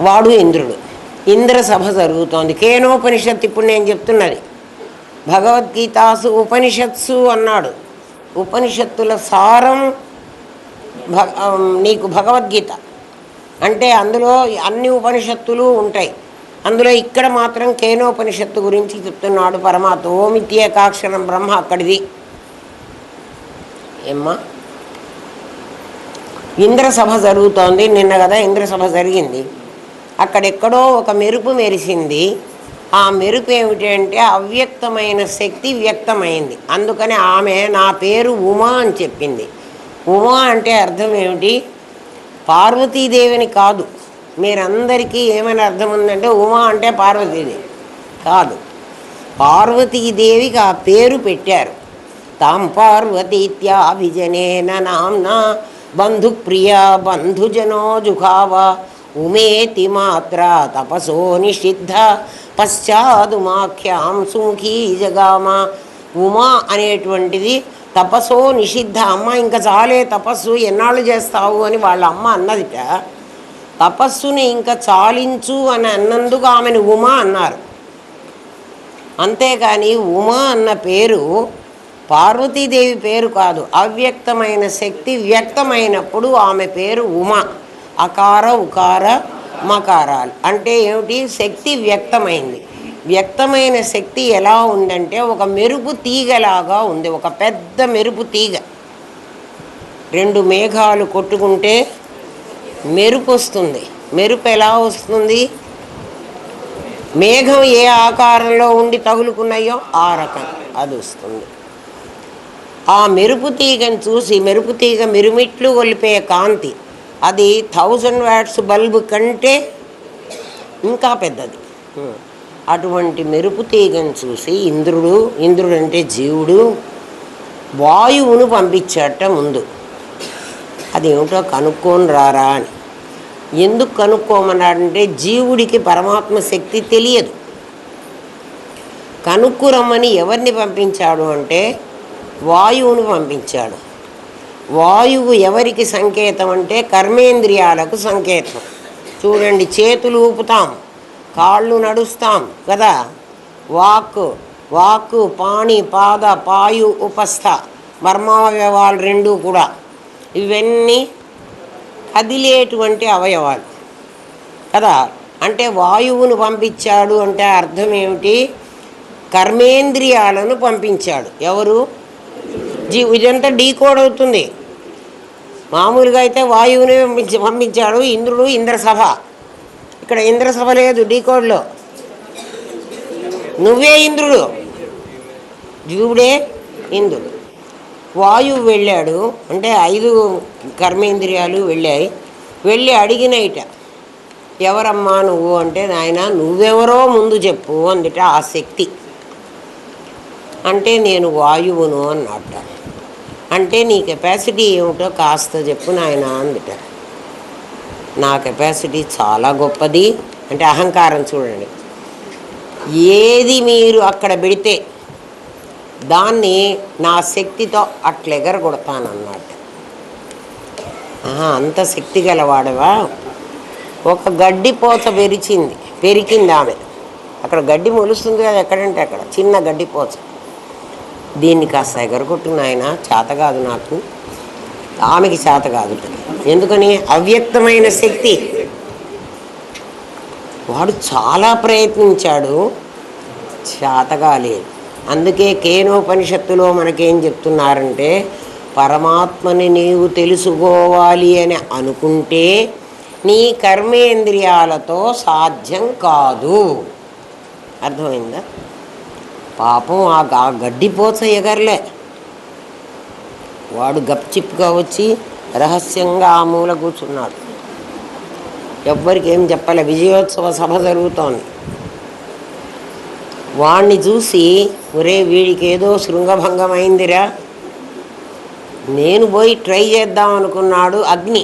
వాడు ఇంద్రుడు. ఇంద్ర సభ జరుగుతోంది. కేనోపనిషత్తు ఇప్పుడు నేను చెప్తున్నది. భగవద్గీతాసు ఉపనిషత్సు అన్నాడు. ఉపనిషత్తుల సారం నీకు భగవద్గీత అంటే అందులో అన్ని ఉపనిషత్తులు ఉంటాయి. అందులో ఇక్కడ మాత్రం కేనోపనిషత్తు గురించి చెప్తున్నాడు పరమాత్మ. ఓమిత్యేకాక్షరం బ్రహ్మ అక్కడిది. ఏమ్మా, ఇంద్రసభ జరుగుతోంది. నిన్న కదా ఇంద్రసభ జరిగింది. అక్కడెక్కడో ఒక మెరుపు మెరిసింది. ఆ మెరుపు ఏమిటంటే అవ్యక్తమైన శక్తి వ్యక్తమైంది. అందుకని ఆమె నా పేరు ఉమా అని చెప్పింది. ఉమా అంటే అర్థం ఏమిటి? పార్వతీదేవిని కాదు. మీరందరికీ ఏమైనా అర్థం ఉందంటే ఉమా అంటే పార్వతీదేవి కాదు. పార్వతీదేవికి ఆ పేరు పెట్టారు. తాం పార్వతీత్యాభిజనేన నామ్నా బంధుప్రియా బంధుజనో జుఖావ ఉమేతి మాత్ర తపసో నిషిద్ధ పశ్చాదుమాఖ్యాం సుముఖీ జగామ. ఉమా అనేటువంటిది తపస్సో నిషిద్ధ. అమ్మ ఇంకా చాలే తపస్సు, ఎన్నాళ్ళు చేస్తావు అని వాళ్ళ అమ్మ అన్నదిట. తపస్సుని ఇంకా చాలించు అని అన్నందుకు ఆమెను ఉమా అన్నారు. అంతేకాని ఉమా అన్న పేరు పార్వతీదేవి పేరు కాదు. అవ్యక్తమైన శక్తి వ్యక్తమైనప్పుడు ఆమె పేరు ఉమా. అకార ఉకార మకారాలు అంటే ఏమిటి? శక్తి వ్యక్తమైంది. వ్యక్తమైన శక్తి ఎలా ఉందంటే ఒక మెరుపు తీగలాగా ఉంది. ఒక పెద్ద మెరుపు తీగ. రెండు మేఘాలు కొట్టుకుంటే మెరుపు వస్తుంది. మెరుపు ఎలా వస్తుంది? మేఘం ఏ ఆకారంలో ఉండి తగులుకున్నాయో ఆ రకం అది వస్తుంది. ఆ మెరుపు తీగను చూసి, మెరుపు తీగ మిరుమిట్లు గొలిపే కాంతి, అది 1000 వాట్స్ బల్బు కంటే ఇంకా పెద్దది. అటువంటి మెరుపు తీగను చూసి ఇంద్రుడు అంటే జీవుడు వాయువును పంపించాట ముందు. అదేమిటో కనుక్కొని రారా అని. ఎందుకు కనుక్కోమన్నాడంటే జీవుడికి పరమాత్మ శక్తి తెలియదు. కనుక్కురమ్మని ఎవరిని పంపించాడు అంటే వాయువును పంపించాడు. వాయువు ఎవరికి సంకేతం అంటే కర్మేంద్రియాలకు సంకేతం. చూడండి, చేతులు ఊపుతాం, కాళ్ళు నడుస్తాం కదా. వాక్కు పాణి పాద పాయు ఉపస్థ మర్మావయవాలు రెండూ కూడా ఇవన్నీ కదిలేటువంటి అవయవాలు కదా. అంటే వాయువును పంపించాడు అంటే అర్థం ఏమిటి? కర్మేంద్రియాలను పంపించాడు. ఎవరు? ఇదంతా డీకోడ్ అవుతుంది. మామూలుగా అయితే వాయువుని పంపించాడు ఇంద్రుడు. ఇంద్రసభ. ఇక్కడ ఇంద్రసభ లేదు డీకోడ్లో. నువ్వే ఇంద్రుడు, జీవుడే ఇంద్రుడు. వాయువు వెళ్ళాడు అంటే 5 కర్మేంద్రియాలు వెళ్ళి అడిగినయిట, ఎవరమ్మా నువ్వు అంటే, నాయన నువ్వెవరో ముందు చెప్పు అందుట ఆ శక్తి. అంటే నేను వాయువును అన్నట్ట. అంటే నీ కెపాసిటీ ఏమిటో కాస్త చెప్పు నాయన అందుట. నా కెపాసిటీ చాలా గొప్పది అంటే అహంకారం. చూడండి, ఏది మీరు అక్కడ పెడితే దాన్ని నా శక్తితో అట్లెగరగొడతానన్నట్టు. అంత శక్తి గలవాడవా? ఒక గడ్డి పోత పెరికింది ఆమె. అక్కడ గడ్డి మొలుస్తుంది కదా, ఎక్కడంటే అక్కడ చిన్న గడ్డి పోచ. దీన్ని కాస్త ఎగరగొట్టు నాయన, చేత కాదు నాకు. ఆమెకి చేత కాదు. ఎందుకని? అవ్యక్తమైన శక్తి. వాడు చాలా ప్రయత్నించాడు, చేత కాలేదు. అందుకే కేనోపనిషత్తులో మనకేం చెప్తున్నారంటే పరమాత్మని నీవు తెలుసుకోవాలి అని అనుకుంటే నీ కర్మేంద్రియాలతో సాధ్యం కాదు. అర్థమైందా? పాపం ఆ గడ్డిపోచ ఎగరలే, వాడు గప్చిప్గా వచ్చి రహస్యంగా ఆ మూల కూర్చున్నాడు. ఎవ్వరికి ఏం చెప్పలే. విజయోత్సవ సభ జరుగుతోంది. వాణ్ణి చూసి ఒరే వీడికి ఏదో శృంగభంగం అయిందిరా, నేను పోయి ట్రై చేద్దాం అనుకున్నాడు అగ్ని.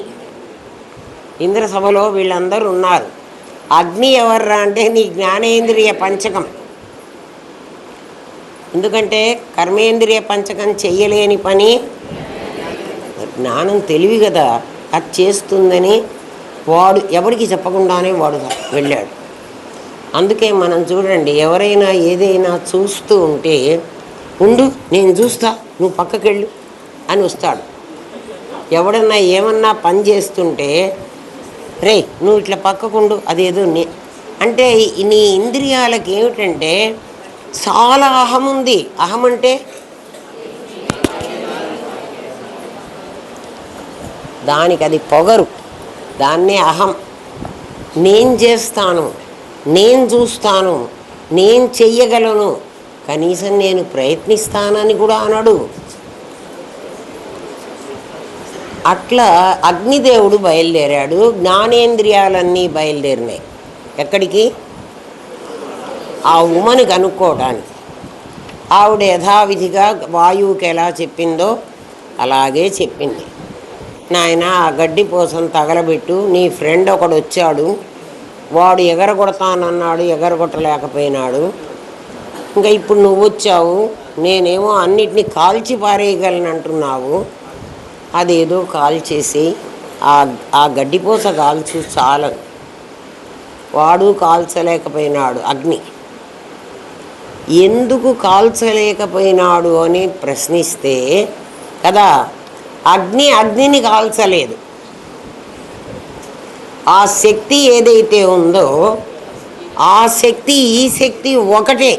ఇంద్రసభలో వీళ్ళందరూ ఉన్నారు. అగ్ని ఎవర్రా అంటే నీ జ్ఞానేంద్రియ పంచకం. ఎందుకంటే కర్మేంద్రియ పంచకం చెయ్యలేని పని జ్ఞానం తెలివి కదా, అది చేస్తుందని వాడు ఎవరికి చెప్పకుండానే వాడు వెళ్ళాడు. అందుకే మనం చూడండి, ఎవరైనా ఏదైనా చూస్తూ ఉంటే ఉండు నేను చూస్తా నువ్వు పక్కకెళ్ళు అని వస్తాడు. ఎవడన్నా ఏమన్నా పని చేస్తుంటే రే నువ్వు ఇట్లా పక్కకుండు అదేదో అంటే నీ ఇంద్రియాలకు ఏమిటంటే చాలా అహం ఉంది. అహం అంటే దానికి అది పొగరు, దాన్నే అహం. నేను చేస్తాను, నేను చూస్తాను, నేను చెయ్యగలను, కనీసం నేను ప్రయత్నిస్తానని కూడా అనడు. అట్లా అగ్నిదేవుడు బయలుదేరాడు, జ్ఞానేంద్రియాలన్నీ బయలుదేరినాయి. ఎక్కడికి? ఆ ఉమని కనుక్కోవడానికి. ఆవిడ యథావిధిగా వాయువుకి ఎలా చెప్పిందో అలాగే చెప్పింది. నాయన ఆ గడ్డి పోసం తగలబెట్టు, నీ ఫ్రెండ్ ఒకడు వచ్చాడు, వాడు ఎగరగొడతానన్నాడు, ఎగరగొట్టలేకపోయినాడు. ఇంకా ఇప్పుడు నువ్వు వచ్చావు, నేనేమో అన్నిటినీ కాల్చి పారేయగలను అంటున్నావు, అదేదో కాల్చేసి ఆ గడ్డిపోస కాల్చు చాలు. వాడు కాల్చలేకపోయినాడు అగ్ని. ఎందుకు కాల్చలేకపోయినాడు అని ప్రశ్నిస్తే కదా, అగ్నిని కాల్చలేదు. ఆ శక్తి ఏదైతే ఉందో ఆ శక్తి ఈ శక్తి ఒకటే.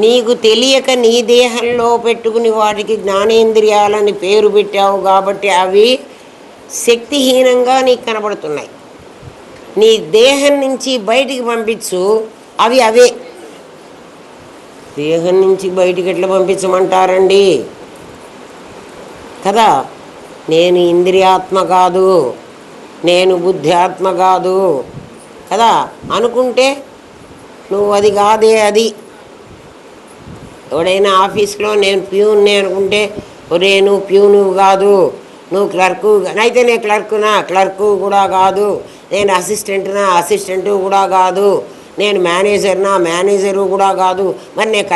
నీకు తెలియక నీ దేహంలో పెట్టుకుని వాటికి జ్ఞానేంద్రియాలని పేరు పెట్టావు కాబట్టి అవి శక్తిహీనంగా నీకు కనబడుతున్నాయి. నీ దేహం నుంచి బయటికి పంపించు, అవి అవే. దేహం నుంచి బయటికి ఎట్లా పంపించమంటారండి కదా? నేను ఇంద్రియాత్మ కాదు, నేను బుద్ధ్యాత్మ కాదు కదా అనుకుంటే నువ్వు అది కాదే. అది ఎవడైనా ఆఫీస్లో నేను ప్యూన్ని అనుకుంటే ఒరే నువ్వు ప్యూను కాదు, నువ్వు క్లర్కు అయితే నేను క్లర్కు కూడా కాదు, నేను అసిస్టెంటు కూడా కాదు, నేను మేనేజరు కూడా కాదు, మరి నేను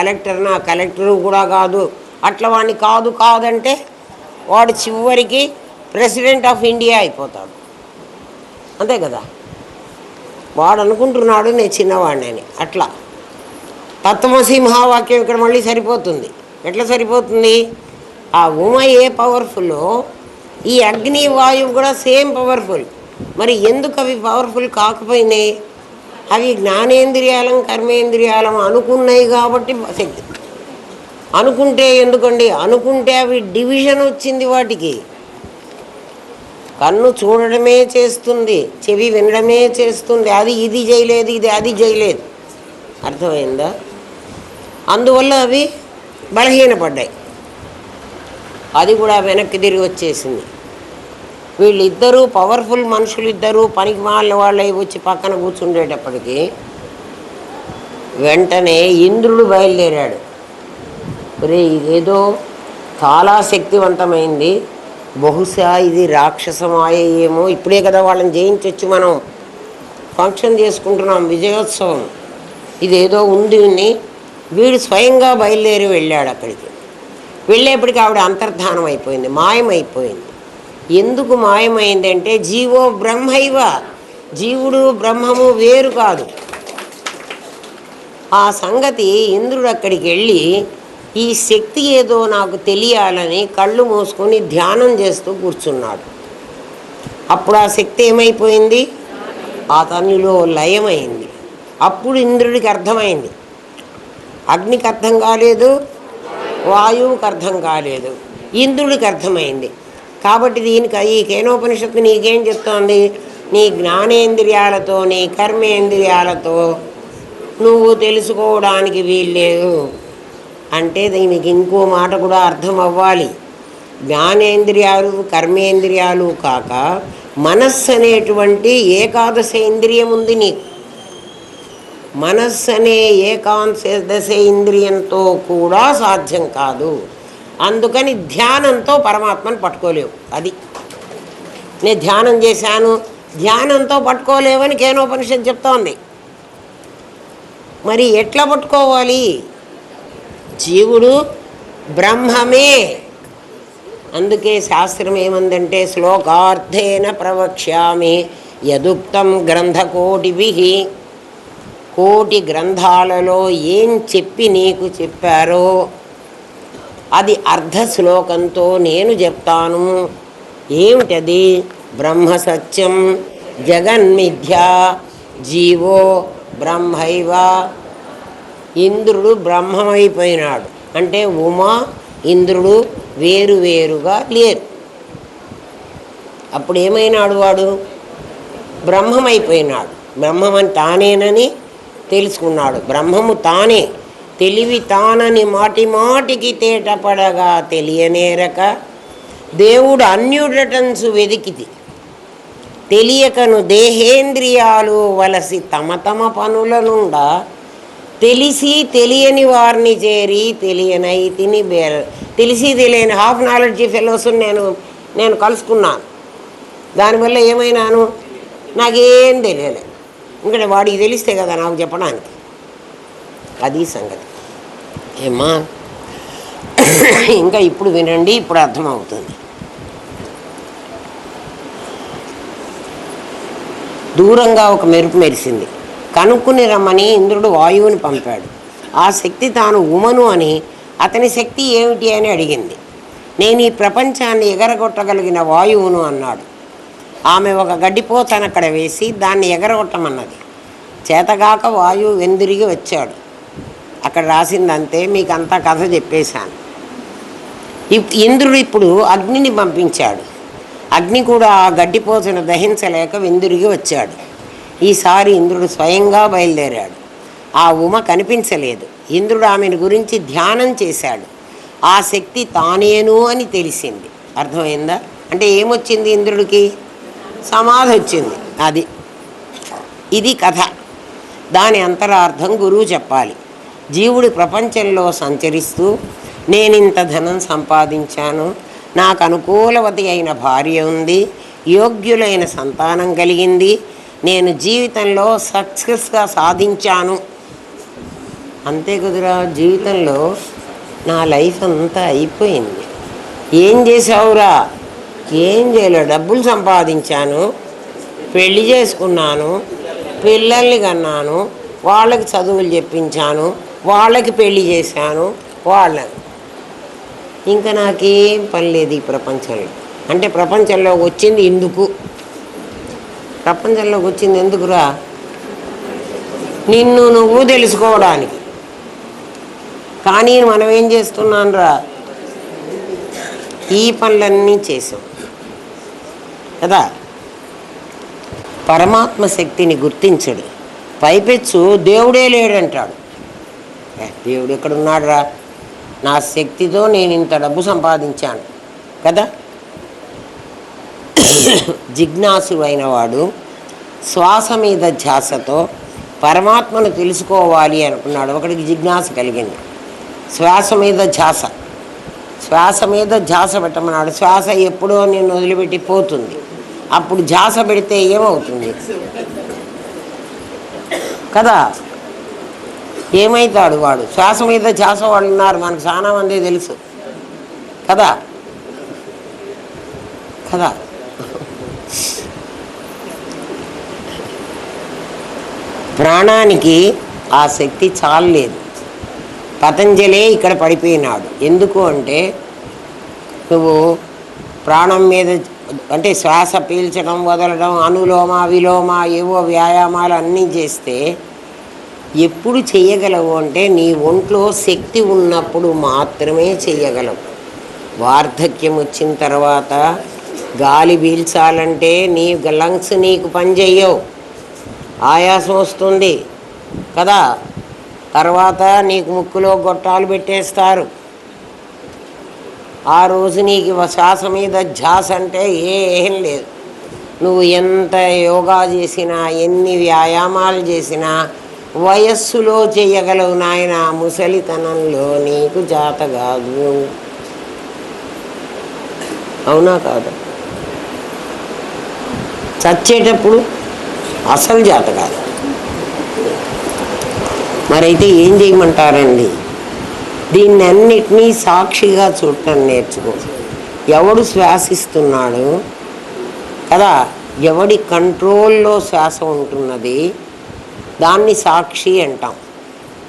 కలెక్టరు కూడా కాదు. అట్లా వాడిని కాదంటే వాడు చివరికి ప్రెసిడెంట్ ఆఫ్ ఇండియా అయిపోతాడు. అంతే కదా? వాడు అనుకుంటున్నాడు నేను చిన్నవాడిని అని. అట్లా తత్వమసి మహావాక్యం ఇక్కడ మళ్ళీ సరిపోతుంది. ఎట్లా సరిపోతుంది? ఆ ఉమ ఏ పవర్ఫుల్లో ఈ అగ్ని వాయువు కూడా సేమ్ పవర్ఫుల్. మరి ఎందుకు అవి పవర్ఫుల్ కాకపోయినాయి? అవి జ్ఞానేంద్రియాలం కర్మేంద్రియాలం అనుకున్నాయి కాబట్టి శక్తి. అనుకుంటే ఎందుకండి? అనుకుంటే అవి డివిజన్ వచ్చింది వాటికి. కన్ను చూడడమే చేస్తుంది, చెవి వినడమే చేస్తుంది, అది ఇది చేయలేదు, ఇది అది చేయలేదు. అర్థమైందా? అందువల్ల అవి బలహీనపడ్డాయి. అది కూడా వెనక్కి తిరిగి వచ్చేసింది. వీళ్ళిద్దరూ పవర్ఫుల్ మనుషులు, ఇద్దరూ పనికి మాలిన వాళ్ళే వచ్చి పక్కన కూర్చుండేటప్పటికీ వెంటనే ఇంద్రుడు బయలుదేరాడు. ఇదేదో చాలా శక్తివంతమైంది, బహుశా ఇది రాక్షసమాయ ఏమో. ఇప్పుడే కదా వాళ్ళని జయించవచ్చు, మనం ఫంక్షన్ చేసుకుంటున్నాం, విజయోత్సవం. ఇదేదో ఉంది. వీడు స్వయంగా బయలుదేరి వెళ్ళాడు అక్కడికి. వెళ్ళేప్పటికీ ఆవిడ అంతర్ధానం అయిపోయింది, మాయమైపోయింది. ఎందుకు మాయమైంది అంటే జీవో బ్రహ్మైవ, జీవుడు బ్రహ్మము వేరు కాదు. ఆ సంగతి ఇంద్రుడు అక్కడికి వెళ్ళి ఈ శక్తి ఏదో నాకు తెలియాలని కళ్ళు మూసుకొని ధ్యానం చేస్తూ కూర్చున్నాడు. అప్పుడు ఆ శక్తి ఏమైపోయింది? అతనిలో లయమైంది. అప్పుడు ఇంద్రుడికి అర్థమైంది. అగ్నికి అర్థం కాలేదు, వాయువుకి అర్థం కాలేదు, ఇంద్రుడికి అర్థమైంది. కాబట్టి దీనికి ఈ కేనోపనిషత్తు నీకేం చెప్తోంది? నీ జ్ఞానేంద్రియాలతో నీ కర్మేంద్రియాలతో నువ్వు తెలుసుకోవడానికి వీల్లేదు అంటే దీనికి ఇంకో మాట కూడా అర్థం అవ్వాలి. జ్ఞానేంద్రియాలు కర్మేంద్రియాలు కాక మనస్సు అనేటువంటి ఏకాదశ ఇంద్రియం ఉంది నీకు. మనస్సు అనే ఏకాదశ ఇంద్రియంతో కూడా సాధ్యం కాదు. అందుకని ధ్యానంతో పరమాత్మను పట్టుకోలేవు. అది నేను ధ్యానం చేశాను, ధ్యానంతో పట్టుకోలేవని కేనోపనిషత్తు చెప్తోంది. మరి ఎట్లా పట్టుకోవాలి? జీవుడు బ్రహ్మమే. అందుకే శాస్త్రం ఏమందంటే శ్లోకార్థేన ప్రవక్ష్యామి యదుక్తం గ్రంథకోటిభిః. కోటి గ్రంథాలలో ఏం చెప్పి నీకు చెప్పారో అది అర్ధ శ్లోకంతో నేను చెప్తాను. ఏమిటది? బ్రహ్మ సత్యం జగన్మిథ్యా జీవో బ్రహ్మైవ. ఇంద్రుడు బ్రహ్మమైపోయినాడు అంటే ఉమా ఇంద్రుడు వేరువేరుగా లేరు. అప్పుడు ఏమైనాడు? వాడు బ్రహ్మమైపోయినాడు. బ్రహ్మమని తానేనని తెలుసుకున్నాడు. బ్రహ్మము తానే, తెలివి తానని మాటి మాటికి తేటపడగా తెలియనేరక దేవుడు అన్యుడటన్సు వెదికితి. తెలియకను దేహేంద్రియాలు వలసి తమ తమ పనులనుండా తెలిసి తెలియని వారిని చేరి తెలియనై తిని తెలిసి తెలియని హాఫ్ నాలెడ్జీ ఫెలోస్ నేను కలుసుకున్నాను. దానివల్ల ఏమైనాను? నాకేం తెలియలే. ఇంకా వాడికి తెలిస్తే కదా నాకు చెప్పడానికి. అది సంగతి. ఏమ్మా ఇంకా ఇప్పుడు వినండి, ఇప్పుడు అర్థమవుతుంది. దూరంగా ఒక మెరుపు మెరిసింది. కనుక్కుని రమ్మని ఇంద్రుడు వాయువుని పంపాడు. ఆ శక్తి తాను ఉమను అని అతని శక్తి ఏమిటి అని అడిగింది. నేను ఈ ప్రపంచాన్ని ఎగరగొట్టగలిగిన వాయువును అన్నాడు. ఆమె ఒక గడ్డిపోతను అక్కడ వేసి దాన్ని ఎగరగొట్టమన్నది. చేతగాక వాయువు వెందిరిగి వచ్చాడు. అక్కడ రాసిందంతే, మీకు అంతా కథ చెప్పేశాను. ఇంద్రుడు ఇప్పుడు అగ్నిని పంపించాడు. అగ్ని కూడా ఆ గడ్డిపోతను దహించలేక వెందిరిగి వచ్చాడు. ఈసారి ఇంద్రుడు స్వయంగా బయలుదేరాడు. ఆ ఉమ కనిపించలేదు. ఇంద్రుడు ఆమెను గురించి ధ్యానం చేశాడు. ఆ శక్తి తానేను అని తెలిసింది. అర్థమైందా? అంటే ఏమొచ్చింది ఇంద్రుడికి? సమాధి వచ్చింది. ఇది కథ. దాని అంతరార్థం గురువు చెప్పాలి. జీవుడి ప్రపంచంలో సంచరిస్తూ నేనింత ధనం సంపాదించాను, నాకు అనుకూలవతి అయిన భార్య ఉంది, యోగ్యులైన సంతానం కలిగింది, నేను జీవితంలో సక్సెస్గా సాధించాను. అంతే కుదురా, జీవితంలో నా లైఫ్ అంతా అయిపోయింది. ఏం చేసావురా? ఏం చేయలేదు. డబ్బులు సంపాదించాను, పెళ్లి చేసుకున్నాను, పిల్లల్ని కన్నాను, వాళ్ళకి చదువులు చెప్పించాను, వాళ్ళకి పెళ్లి చేశాను, ఇంకా నాకేం పని లేదు ఈ ప్రపంచంలో. అంటే ప్రపంచంలోకి వచ్చింది ఎందుకు? ప్రపంచంలోకి వచ్చింది ఎందుకురా? నిన్ను నువ్వు తెలుసుకోవడానికి. కానీ మనం ఏం చేస్తున్నాను రా? ఈ పనులన్నీ చేసాం కదా. పరమాత్మ శక్తిని గుర్తించడు. పైపెచ్చు దేవుడే లేడంటాడు. దేవుడు ఎక్కడున్నాడు రా? నా శక్తితో నేను ఇంత డబ్బు సంపాదించాను కదా. జిజ్ఞాసు అయిన వాడు శ్వాస మీద ధ్యాసతో పరమాత్మను తెలుసుకోవాలి అనుకున్నాడు. ఒకడికి జిజ్ఞాస కలిగింది. శ్వాస మీద ధ్యాస పెట్టమన్నాడు. శ్వాస ఎప్పుడో నేను వదిలిపెట్టి పోతుంది. అప్పుడు ధ్యాస పెడితే ఏమవుతుంది కదా? ఏమవుతాడు వాడు? శ్వాస మీద ధ్యాస వాళ్ళు ఉన్నారు, మనకు చాలా మంది తెలుసు కదా. ప్రాణానికి ఆ శక్తి చాలలేదు. పతంజలే ఇక్కడ పడిపోయినాడు. ఎందుకు అంటే నువ్వు ప్రాణం మీద అంటే శ్వాస పీల్చడం వదలడం అనులోమ విలోమ ఏవో వ్యాయామాలు అన్నీ చేస్తే ఎప్పుడు చెయ్యగలవు అంటే నీ ఒంట్లో శక్తి ఉన్నప్పుడు మాత్రమే చెయ్యగలవు. వార్ధక్యం వచ్చిన తర్వాత గాలి పీల్చాలంటే నీ లంగ్స్ నీకు పనిచేయవు, ఆయాసం వస్తుంది కదా. తర్వాత నీకు ముక్కులో గొట్టాలు పెట్టేస్తారు. ఆ రోజు నీకు శ్వాస మీద ధ్యాస అంటే ఏం లేదు. నువ్వు ఎంత యోగా చేసినా, ఎన్ని వ్యాయామాలు చేసినా వయస్సులో చేయగలవు నాయన, ముసలితనంలో నీకు జాత కాదు. అవునా కాదు? చచ్చేటప్పుడు అసలు జాత కాదు. మరైతే ఏం చేయమంటారండి? దీన్ని అన్నిటినీ సాక్షిగా చూడటం నేర్చుకో. ఎవడు శ్వాసిస్తున్నాడు కదా, ఎవడి కంట్రోల్లో శ్వాస ఉంటున్నది దాన్ని సాక్షి అంటాం.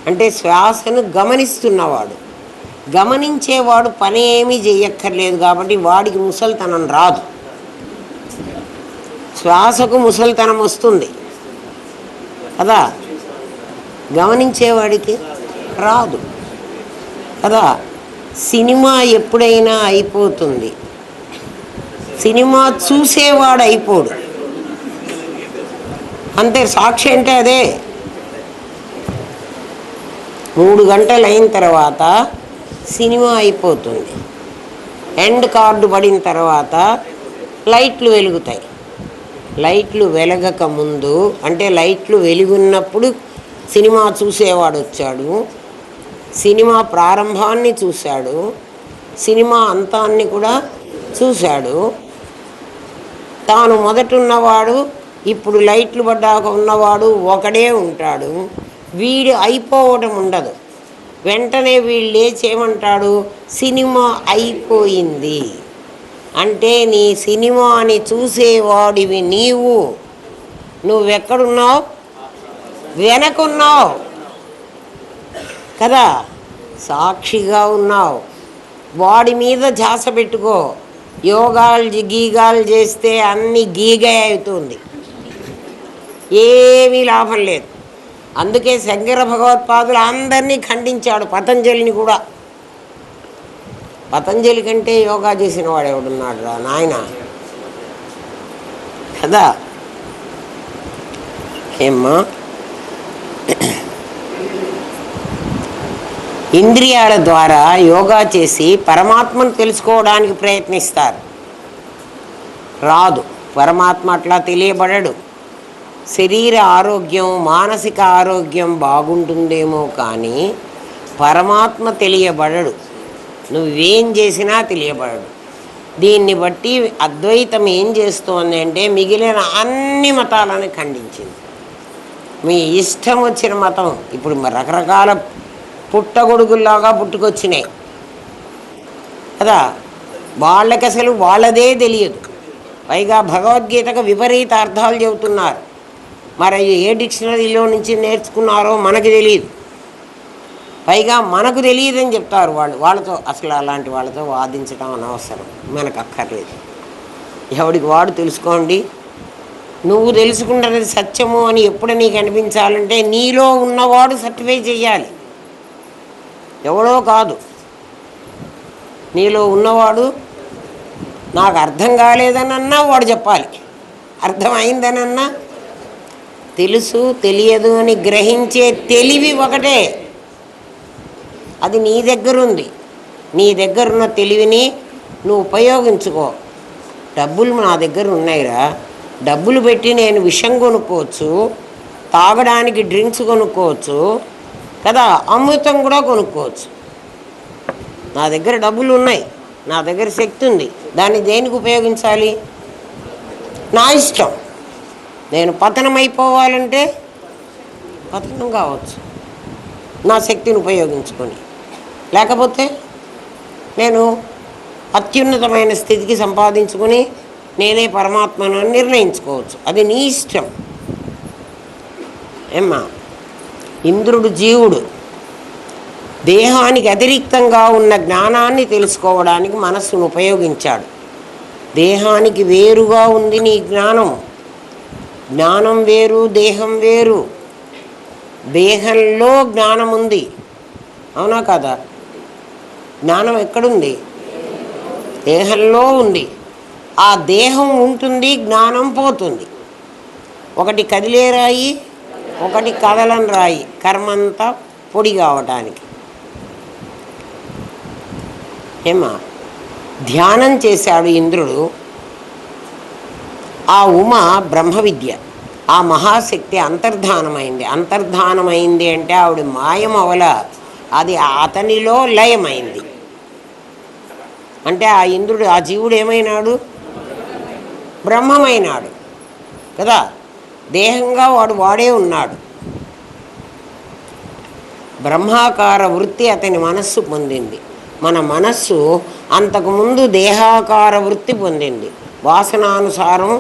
అంటే శ్వాసను గమనిస్తున్నవాడు. గమనించేవాడు పని ఏమీ చెయ్యక్కర్లేదు కాబట్టి వాడికి ముసలితనం రాదు. శ్వాసకు ముసలితనం వస్తుంది కదా, గమనించేవాడికి రాదు కదా. సినిమా ఎప్పుడైనా అయిపోతుంది, సినిమా చూసేవాడు అయిపోడు. అంతే, సాక్షి అంటే అదే. 3 గంటలు అయిన తర్వాత సినిమా అయిపోతుంది. ఎండ్ కార్డు పడిన తర్వాత లైట్లు వెలుగుతాయి. లైట్లు వెలగక ముందు, అంటే లైట్లు వెలుగున్నప్పుడు సినిమా చూసేవాడు వచ్చాడు, సినిమా ప్రారంభాన్ని చూశాడు, సినిమా అంతాన్ని కూడా చూశాడు. తాను మొదటున్నవాడు, ఇప్పుడు లైట్లు పడ్డాక ఉన్నవాడు ఒకడే ఉంటాడు. వీడు అయిపోవడం ఉండదు. వెంటనే వీళ్ళు లేచేమంటాడు, సినిమా అయిపోయింది అంటే నీ సినిమాని చూసేవాడివి నీవు. నువ్వెక్కడున్నావు? వెనకున్నావు కదా, సాక్షిగా ఉన్నావు. వాడి మీద ధ్యాస పెట్టుకో. యోగాలు గీగాలు చేస్తే అన్ని గీగే అవుతుంది, ఏమీ లాభం లేదు. అందుకే శంకర భగవత్పాదులు అందరినీ ఖండించాడు, పతంజలిని కూడా. పతంజలి కంటే యోగా చేసిన వాడు ఎవడున్నాడు రా నాయన కదా. ఏమ్మా, ఇంద్రియాల ద్వారా యోగా చేసి పరమాత్మను తెలుసుకోవడానికి ప్రయత్నిస్తారు. రాదు, పరమాత్మ అట్లా తెలియబడడు. శరీర ఆరోగ్యం, మానసిక ఆరోగ్యం బాగుంటుందేమో కానీ పరమాత్మ తెలియబడడు. నువ్వేం చేసినా తెలియబడడు. దీన్ని బట్టి అద్వైతం ఏం చేస్తోంది అంటే మిగిలిన అన్ని మతాలను ఖండించింది. మీ ఇష్టం వచ్చిన మతం ఇప్పుడు రకరకాల పుట్టగొడుగుల్లాగా పుట్టుకొచ్చినాయి కదా. వాళ్ళకి అసలు వాళ్ళదే తెలియదు. పైగా భగవద్గీతకు విపరీత అర్థాలు చెబుతున్నారు. మరి ఏ డిక్షనరీలో నుంచి నేర్చుకున్నారో మనకు తెలియదు. పైగా మనకు తెలియదని చెప్తారు వాళ్ళు. వాళ్ళతో అసలు అలాంటి వాళ్ళతో వాదించడం అనవసరం, మనకు అక్కర్లేదు. ఎవడికి వాడు తెలుసుకోండి. నువ్వు తెలుసుకున్నది సత్యము అని ఎప్పుడు నీకు అనిపించాలంటే నీలో ఉన్నవాడు సర్టిఫై చెయ్యాలి, ఎవడో కాదు. నీలో ఉన్నవాడు నాకు అర్థం కాలేదనన్నా వాడు చెప్పాలి, అర్థమైందనన్నా. తెలుసు తెలియదు అని గ్రహించే తెలివి ఒకటే, అది నీ దగ్గరుంది. నీ దగ్గరున్న తెలివిని నువ్వు ఉపయోగించుకో. డబ్బులు నా దగ్గర ఉన్నాయిరా, డబ్బులు పెట్టి నేను విషం కొనుక్కోవచ్చు, తాగడానికి డ్రింక్స్ కొనుక్కోవచ్చు కదా, అమృతం కూడా కొనుక్కోవచ్చు. నా దగ్గర డబ్బులు ఉన్నాయి, నా దగ్గర శక్తి ఉంది. దాన్ని దేనికి ఉపయోగించాలి? నా ఇష్టం. నేను పతనం అయిపోవాలంటే పతనం కావచ్చు, నా శక్తిని ఉపయోగించుకొని. లేకపోతే నేను అత్యున్నతమైన స్థితికి సంపాదించుకొని నేనే పరమాత్మను నిర్ణయించుకోవచ్చు. అది నీ ఇష్టం. ఏమ్మా, ఇంద్రుడు జీవుడు దేహానికి అతిరిక్తంగా ఉన్న జ్ఞానాన్ని తెలుసుకోవడానికి మనస్సును ఉపయోగించాడు. దేహానికి వేరుగా ఉంది నీ జ్ఞానం. జ్ఞానం వేరు, దేహం వేరు. దేహంలో జ్ఞానం ఉంది, అవునా కదా? జ్ఞానం ఎక్కడుంది? దేహంలో ఉంది. ఆ దేహం ఉంటుంది, జ్ఞానం పోతుంది. ఒకటి కదిలే రాయి, ఒకటి కదలని రాయి, కర్మంతా పొడి కావటానికి. ఏమా ధ్యానం చేశాడు ఇంద్రుడు. ఆ ఉమ బ్రహ్మ విద్య, ఆ మహాశక్తి అంతర్ధానమైంది. అంతర్ధానమైంది అంటే ఆవిడ మాయమవల, అది అతనిలో లయమైంది. అంటే ఆ ఇంద్రుడు, ఆ జీవుడు ఏమైనాడు? బ్రహ్మమైనాడు కదా. దేహంగా వాడే ఉన్నాడు. బ్రహ్మాకార వృత్తి అతని మనస్సు పొందింది. మన మనస్సు అంతకుముందు దేహాకార వృత్తి పొందింది. వాసనానుసారం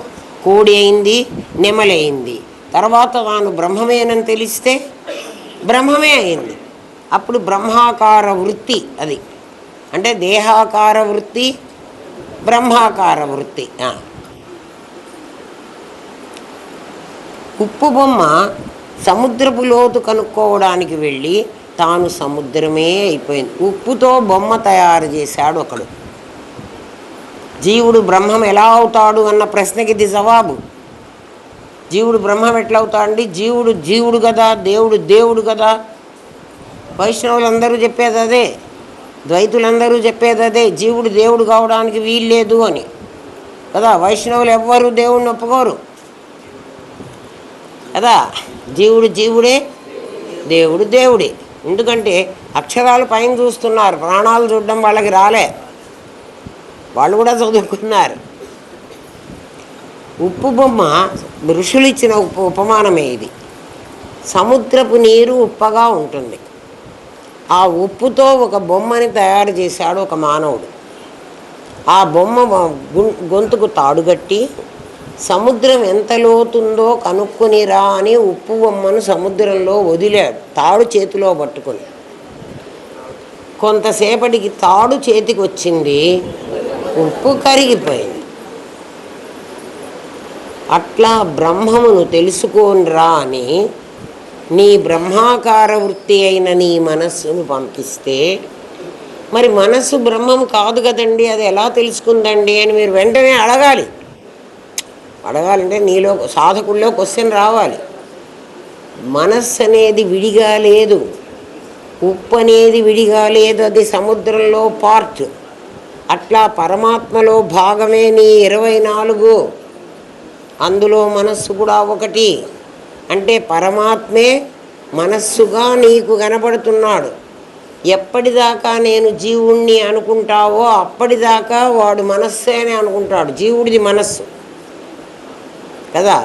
కోడి అయింది, నెమలైంది. తర్వాత తాను బ్రహ్మమేనని తెలిస్తే బ్రహ్మమే అయింది. అప్పుడు బ్రహ్మాకార వృత్తి అది. అంటే దేహాకార వృత్తి, బ్రహ్మాకార వృత్తి. ఉప్పు బొమ్మ సముద్రపు లోతు కనుక్కోవడానికి వెళ్ళి తాను సముద్రమే అయిపోయింది. ఉప్పుతో బొమ్మ తయారు చేశాడు ఒకడు. జీవుడు బ్రహ్మం ఎలా అవుతాడు అన్న ప్రశ్నకి ఇది జవాబు. జీవుడు బ్రహ్మం ఎట్లా అవుతాడండి? జీవుడు జీవుడు కదా, దేవుడు దేవుడు కదా. వైష్ణవులందరూ చెప్పేది అదే, ద్వైతులందరూ చెప్పేది అదే. జీవుడు దేవుడు కావడానికి వీల్లేదు అని కదా. వైష్ణవులు ఎవ్వరూ దేవుడిని ఒప్పుకోరు కదా. జీవుడు జీవుడే, దేవుడు దేవుడే. ఎందుకంటే అక్షరాలు పైన చూస్తున్నారు, ప్రాణాలు చూడడం వాళ్ళకి రాలే. వాళ్ళు కూడా చదువుకున్నారు. ఉప్పు బొమ్మ ఋషులు ఇచ్చిన ఉపమానమే ఇది. సముద్రపు నీరు ఉప్పగా ఉంటుంది. ఆ ఉప్పుతో ఒక బొమ్మని తయారు చేశాడు ఒక మానవుడు. ఆ బొమ్మ గొంతుకు తాడుగట్టి సముద్రం ఎంత లోతుందో కనుక్కునిరా అని ఉప్పు బొమ్మను సముద్రంలో వదిలాడు, తాడు చేతిలో పట్టుకొని. కొంతసేపటికి తాడు చేతికి వచ్చింది, ఉప్పు కరిగిపోయింది. అట్లా బ్రహ్మమును తెలుసుకోనిరా అని నీ బ్రహ్మాకార వృత్తి అయిన నీ మనస్సును పంపిస్తే, మరి మనస్సు బ్రహ్మం కాదు కదండి, అది ఎలా తెలుసుకుందండి అని మీరు వెంటనే అడగాలి. అడగాలంటే నీలో, సాధకుల్లో క్వశ్చన్ రావాలి. మనస్సు అనేది విడిగా లేదు, ఉప్పు అనేది విడిగా లేదు, అది సముద్రంలో పార్ట్. అట్లా పరమాత్మలో భాగమే నీ 24. అందులో మనస్సు కూడా ఒకటి. అంటే పరమాత్మే మనస్సుగా నీకు కనపడుతున్నాడు. ఎప్పటిదాకా నేను జీవుణ్ణి అనుకుంటావో అప్పటిదాకా వాడు మనస్సే అని అనుకుంటాడు. జీవుడిది మనస్సు కదా.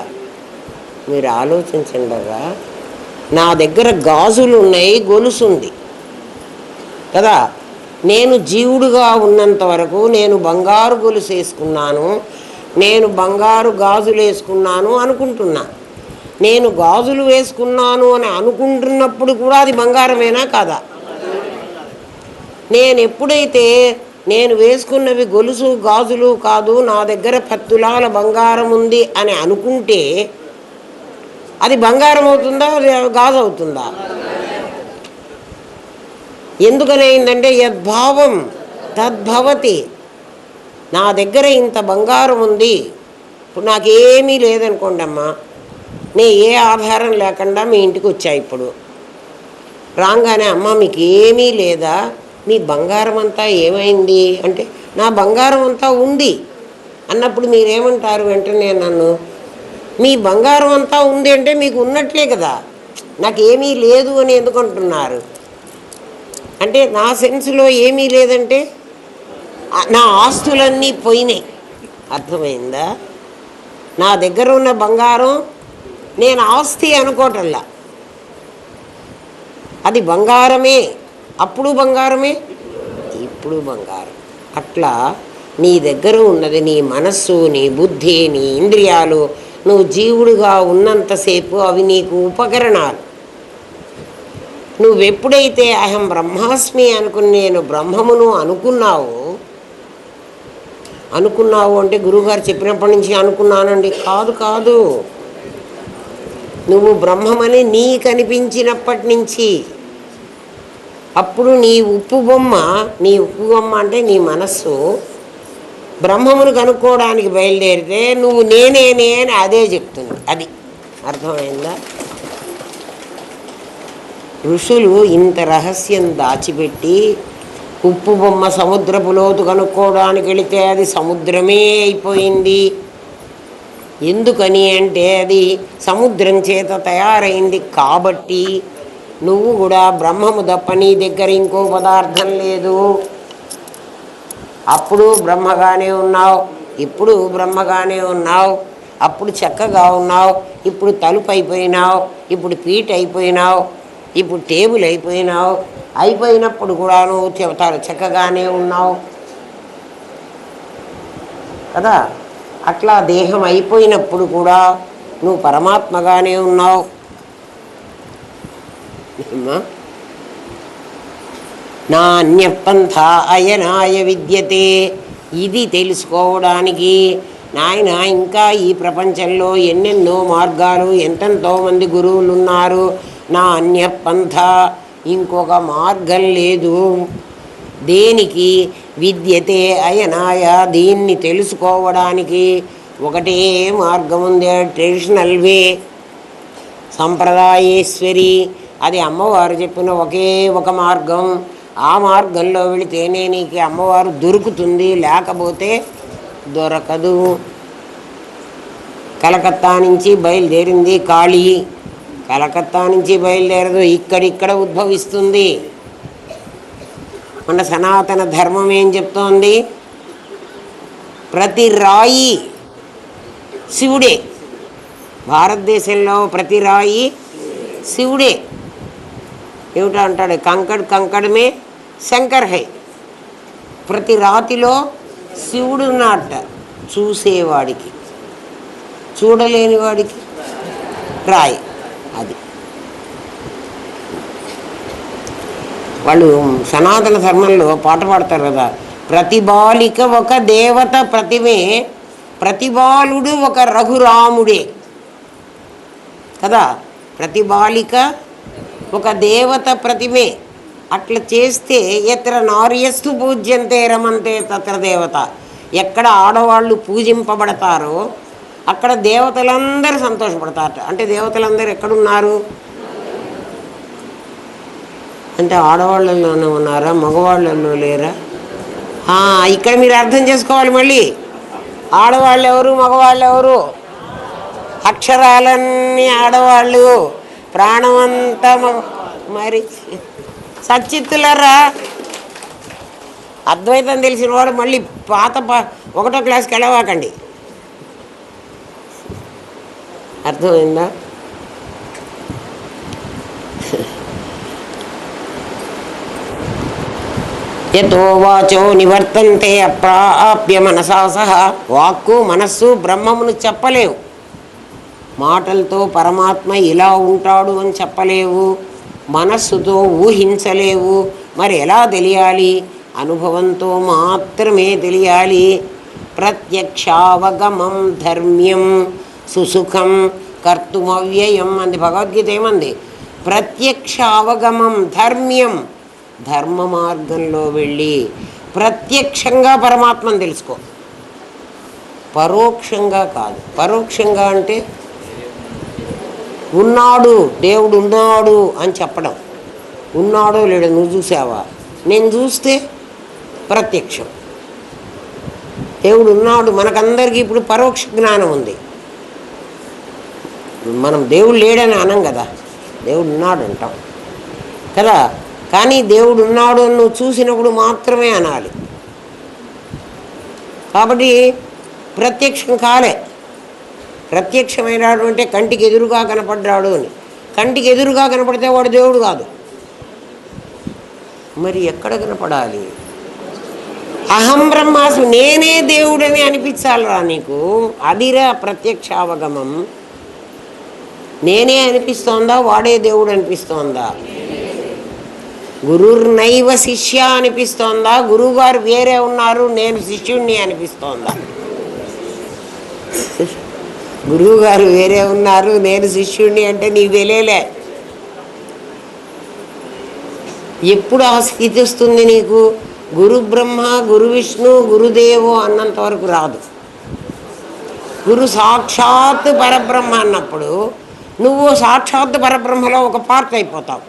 మీరు ఆలోచించండిగా, నా దగ్గర గాజులు ఉన్నాయి, గొలుసు ఉంది కదా. నేను జీవుడుగా ఉన్నంత వరకు నేను బంగారు గొలుసు వేసుకున్నాను, నేను బంగారు గాజులు వేసుకున్నాను అనుకుంటున్నా. నేను గాజులు వేసుకున్నాను అని అనుకుంటున్నప్పుడు కూడా అది బంగారమేనా కాదా? నేను ఎప్పుడైతే నేను వేసుకున్నవి గొలుసు గాజులు కాదు, నా దగ్గర 10 తులాల బంగారం ఉంది అని అనుకుంటే అది బంగారం అవుతుందా, గాజు అవుతుందా? ఎందుకనైందంటే యద్భావం తద్భవతి. నా దగ్గర ఇంత బంగారం ఉంది, ఇప్పుడు నాకేమీ లేదనుకోండి అమ్మా, నేను ఏ ఆధారం లేకుండా మీ ఇంటికి వచ్చా. ఇప్పుడు రాగానే అమ్మ మీకు ఏమీ లేదా, మీ బంగారం అంతా ఏమైంది అంటే, నా బంగారం అంతా ఉంది అన్నప్పుడు మీరేమంటారు? వెంటనే నన్ను, మీ బంగారం అంతా ఉంది అంటే మీకు ఉన్నట్లే కదా, నాకేమీ లేదు అని ఎందుకు అంటున్నారు అంటే, నా సెన్స్లో ఏమీ లేదంటే నా ఆస్తులన్నీ పోయినాయి. అర్థమైందా? నా దగ్గర ఉన్న బంగారం నేను ఆస్తి అనుకోవటంలా, అది బంగారమే. అప్పుడు బంగారమే, ఇప్పుడు బంగారం. అట్లా నీ దగ్గర ఉన్నది నీ మనస్సు, నీ బుద్ధి, నీ ఇంద్రియాలు. నువ్వు జీవుడుగా ఉన్నంతసేపు అవి నీకు ఉపకరణాలు. నువ్వెప్పుడైతే అహం బ్రహ్మాస్మి అనుకుని నేను బ్రహ్మమును అనుకున్నావు అంటే గురువుగారు చెప్పినప్పటి నుంచి అనుకున్నానండి కాదు, కాదు. నువ్వు బ్రహ్మమని నీకు అనిపించినప్పటి నుంచి, అప్పుడు నీ ఉప్పు బొమ్మ అంటే నీ మనస్సు బ్రహ్మమును కనుక్కోవడానికి బయలుదేరితే నువ్వు నేనేనే అని అదే చెప్తుంది. అది అర్థమైందా? ఋషులు ఇంత రహస్యం దాచిపెట్టి ఉప్పు బొమ్మ సముద్రపు లోతు కనుక్కోవడానికి వెళితే అది సముద్రమే అయిపోయింది. ఎందుకని అంటే అది సముద్రం చేత తయారైంది కాబట్టి. నువ్వు కూడా బ్రహ్మము తప్ప నీ దగ్గర ఇంకో పదార్థం లేదు. అప్పుడు బ్రహ్మగానే ఉన్నావు, ఇప్పుడు బ్రహ్మగానే ఉన్నావు. అప్పుడు చక్కగా ఉన్నావు, ఇప్పుడు తలుపు అయిపోయినావు, ఇప్పుడు పీట అయిపోయినావు, ఇప్పుడు టేబుల్ అయిపోయినావు. అయిపోయినప్పుడు కూడా నువ్వు చెబుతారు చక్కగానే ఉన్నావు కదా. అట్లా దేహం అయిపోయినప్పుడు కూడా నువ్వు పరమాత్మగానే ఉన్నావు. నా అన్యపంథ అయనాయ విద్యతే. ఇది తెలుసుకోవడానికి నాయన ఇంకా ఈ ప్రపంచంలో ఎన్నెన్నో మార్గాలు, ఎంతెంతో మంది గురువులు ఉన్నారు. నా అన్యపంథ, ఇంకొక మార్గం లేదు. దేనికి? విద్యతే అయనాయ, దీన్ని తెలుసుకోవడానికి ఒకటే మార్గం ఉంది. ట్రెడిషనల్ వే, సంప్రదాయేశ్వరి, అది అమ్మవారు చెప్పిన ఒకే ఒక మార్గం. ఆ మార్గంలో వెళితేనే నీకు అమ్మవారు దొరుకుతుంది, లేకపోతే దొరకదు. కలకత్తా నుంచి బయలుదేరింది కాళీ, కలకత్తా నుంచి బయలుదేరదు, ఇక్కడిక్కడ ఉద్భవిస్తుంది. మన సనాతన ధర్మం ఏం చెప్తోంది? ప్రతి రాయి శివుడే. భారతదేశంలో ప్రతి రాయి శివుడే. ఏమిటో అంటాడు, కంకడ్ కంకడమే శంకర్ హై. ప్రతి రాతిలో శివుడు ఉన్నట్ట చూసేవాడికి, చూడలేని వాడికి రాయి. అది వాళ్ళు సనాతన ధర్మంలో పాట పాడతారు కదా, ప్రతి బాలిక ఒక దేవత ప్రతిమే, ప్రతి బాలుడు ఒక రఘురాముడే కదా. ప్రతి బాలిక ఒక దేవత ప్రతిమే. అట్లా చేస్తే ఎత్ర నార్యస్తు పూజ్యంతే రమంతే తత్ర దేవత. ఎక్కడ ఆడవాళ్ళు పూజింపబడతారో అక్కడ దేవతలందరూ సంతోషపడతారట. అంటే దేవతలందరూ ఎక్కడున్నారు అంటే ఆడవాళ్ళలోనే ఉన్నారా, మగవాళ్ళలో లేరా? ఇక్కడ మీరు అర్థం చేసుకోవాలి. మళ్ళీ ఆడవాళ్ళు ఎవరు, మగవాళ్ళు ఎవరు? అక్షరాలన్నీ ఆడవాళ్ళు, ప్రాణమంతా మరి సచ్చిత్తులరా. అద్వైతం తెలిసిన వాడు మళ్ళీ పాత ఒకటో క్లాస్కి వెళ్ళవాకండి. అర్థమైందా? యతో వాచో నివర్తంతే అప్రాప్య మనసా సహా. వాక్కు మనస్సు బ్రహ్మమును చెప్పలేవు. మాటలతో పరమాత్మ ఇలా ఉంటాడు అని చెప్పలేవు, మనస్సుతో ఊహించలేవు. మరి ఎలా తెలియాలి? అనుభవంతో మాత్రమే తెలియాలి. ప్రత్యక్షావగమం ధర్మ్యం సుసుఖం కర్తుమవ్యయం అంది భగవద్గీత. ఏమంది? ప్రత్యక్షావగమం ధర్మ్యం, ధర్మ మార్గంలో వెళ్ళి ప్రత్యక్షంగా పరమాత్మను తెలుసుకో, పరోక్షంగా కాదు. పరోక్షంగా అంటే ఉన్నాడు, దేవుడు ఉన్నాడు అని చెప్పడం. ఉన్నాడో లేడో నువ్వు చూసావా? నేను చూస్తే ప్రత్యక్షం. దేవుడు ఉన్నాడు. మనకందరికీ ఇప్పుడు పరోక్ష జ్ఞానం ఉంది. మనం దేవుడు లేడని అనం కదా, దేవుడు ఉన్నాడు అంటాం కదా. కానీ దేవుడు ఉన్నాడు అని నువ్వు చూసినప్పుడు మాత్రమే అనాలి. కాబట్టి ప్రత్యక్షం కాలే. ప్రత్యక్షమైనాడు అంటే కంటికి ఎదురుగా కనపడ్డాడు అని. కంటికి ఎదురుగా కనపడితే వాడు దేవుడు కాదు. మరి ఎక్కడ కనపడాలి? అహం బ్రహ్మాస్మి, నేనే దేవుడని అనిపించాలరా నీకు. అదిరా ప్రత్యక్షావగమం. నేనే అనిపిస్తోందా, వాడే దేవుడు అనిపిస్తోందా? గురుర్నైవ శిష్య అనిపిస్తోందా, గురువుగారు వేరే ఉన్నారు నేను శిష్యుణ్ణి అనిపిస్తోందా? గురువు గారు వేరే ఉన్నారు, నేను శిష్యుడిని అంటే నీకు తెలియలే. ఎప్పుడు ఆ స్థితి వస్తుంది నీకు? గురు బ్రహ్మ గురు విష్ణు గురుదేవో అన్నంత వరకు రాదు. గురు సాక్షాత్ పరబ్రహ్మ అన్నప్పుడు నువ్వు సాక్షాత్ పరబ్రహ్మలో ఒక పార్ట్ అయిపోతావు,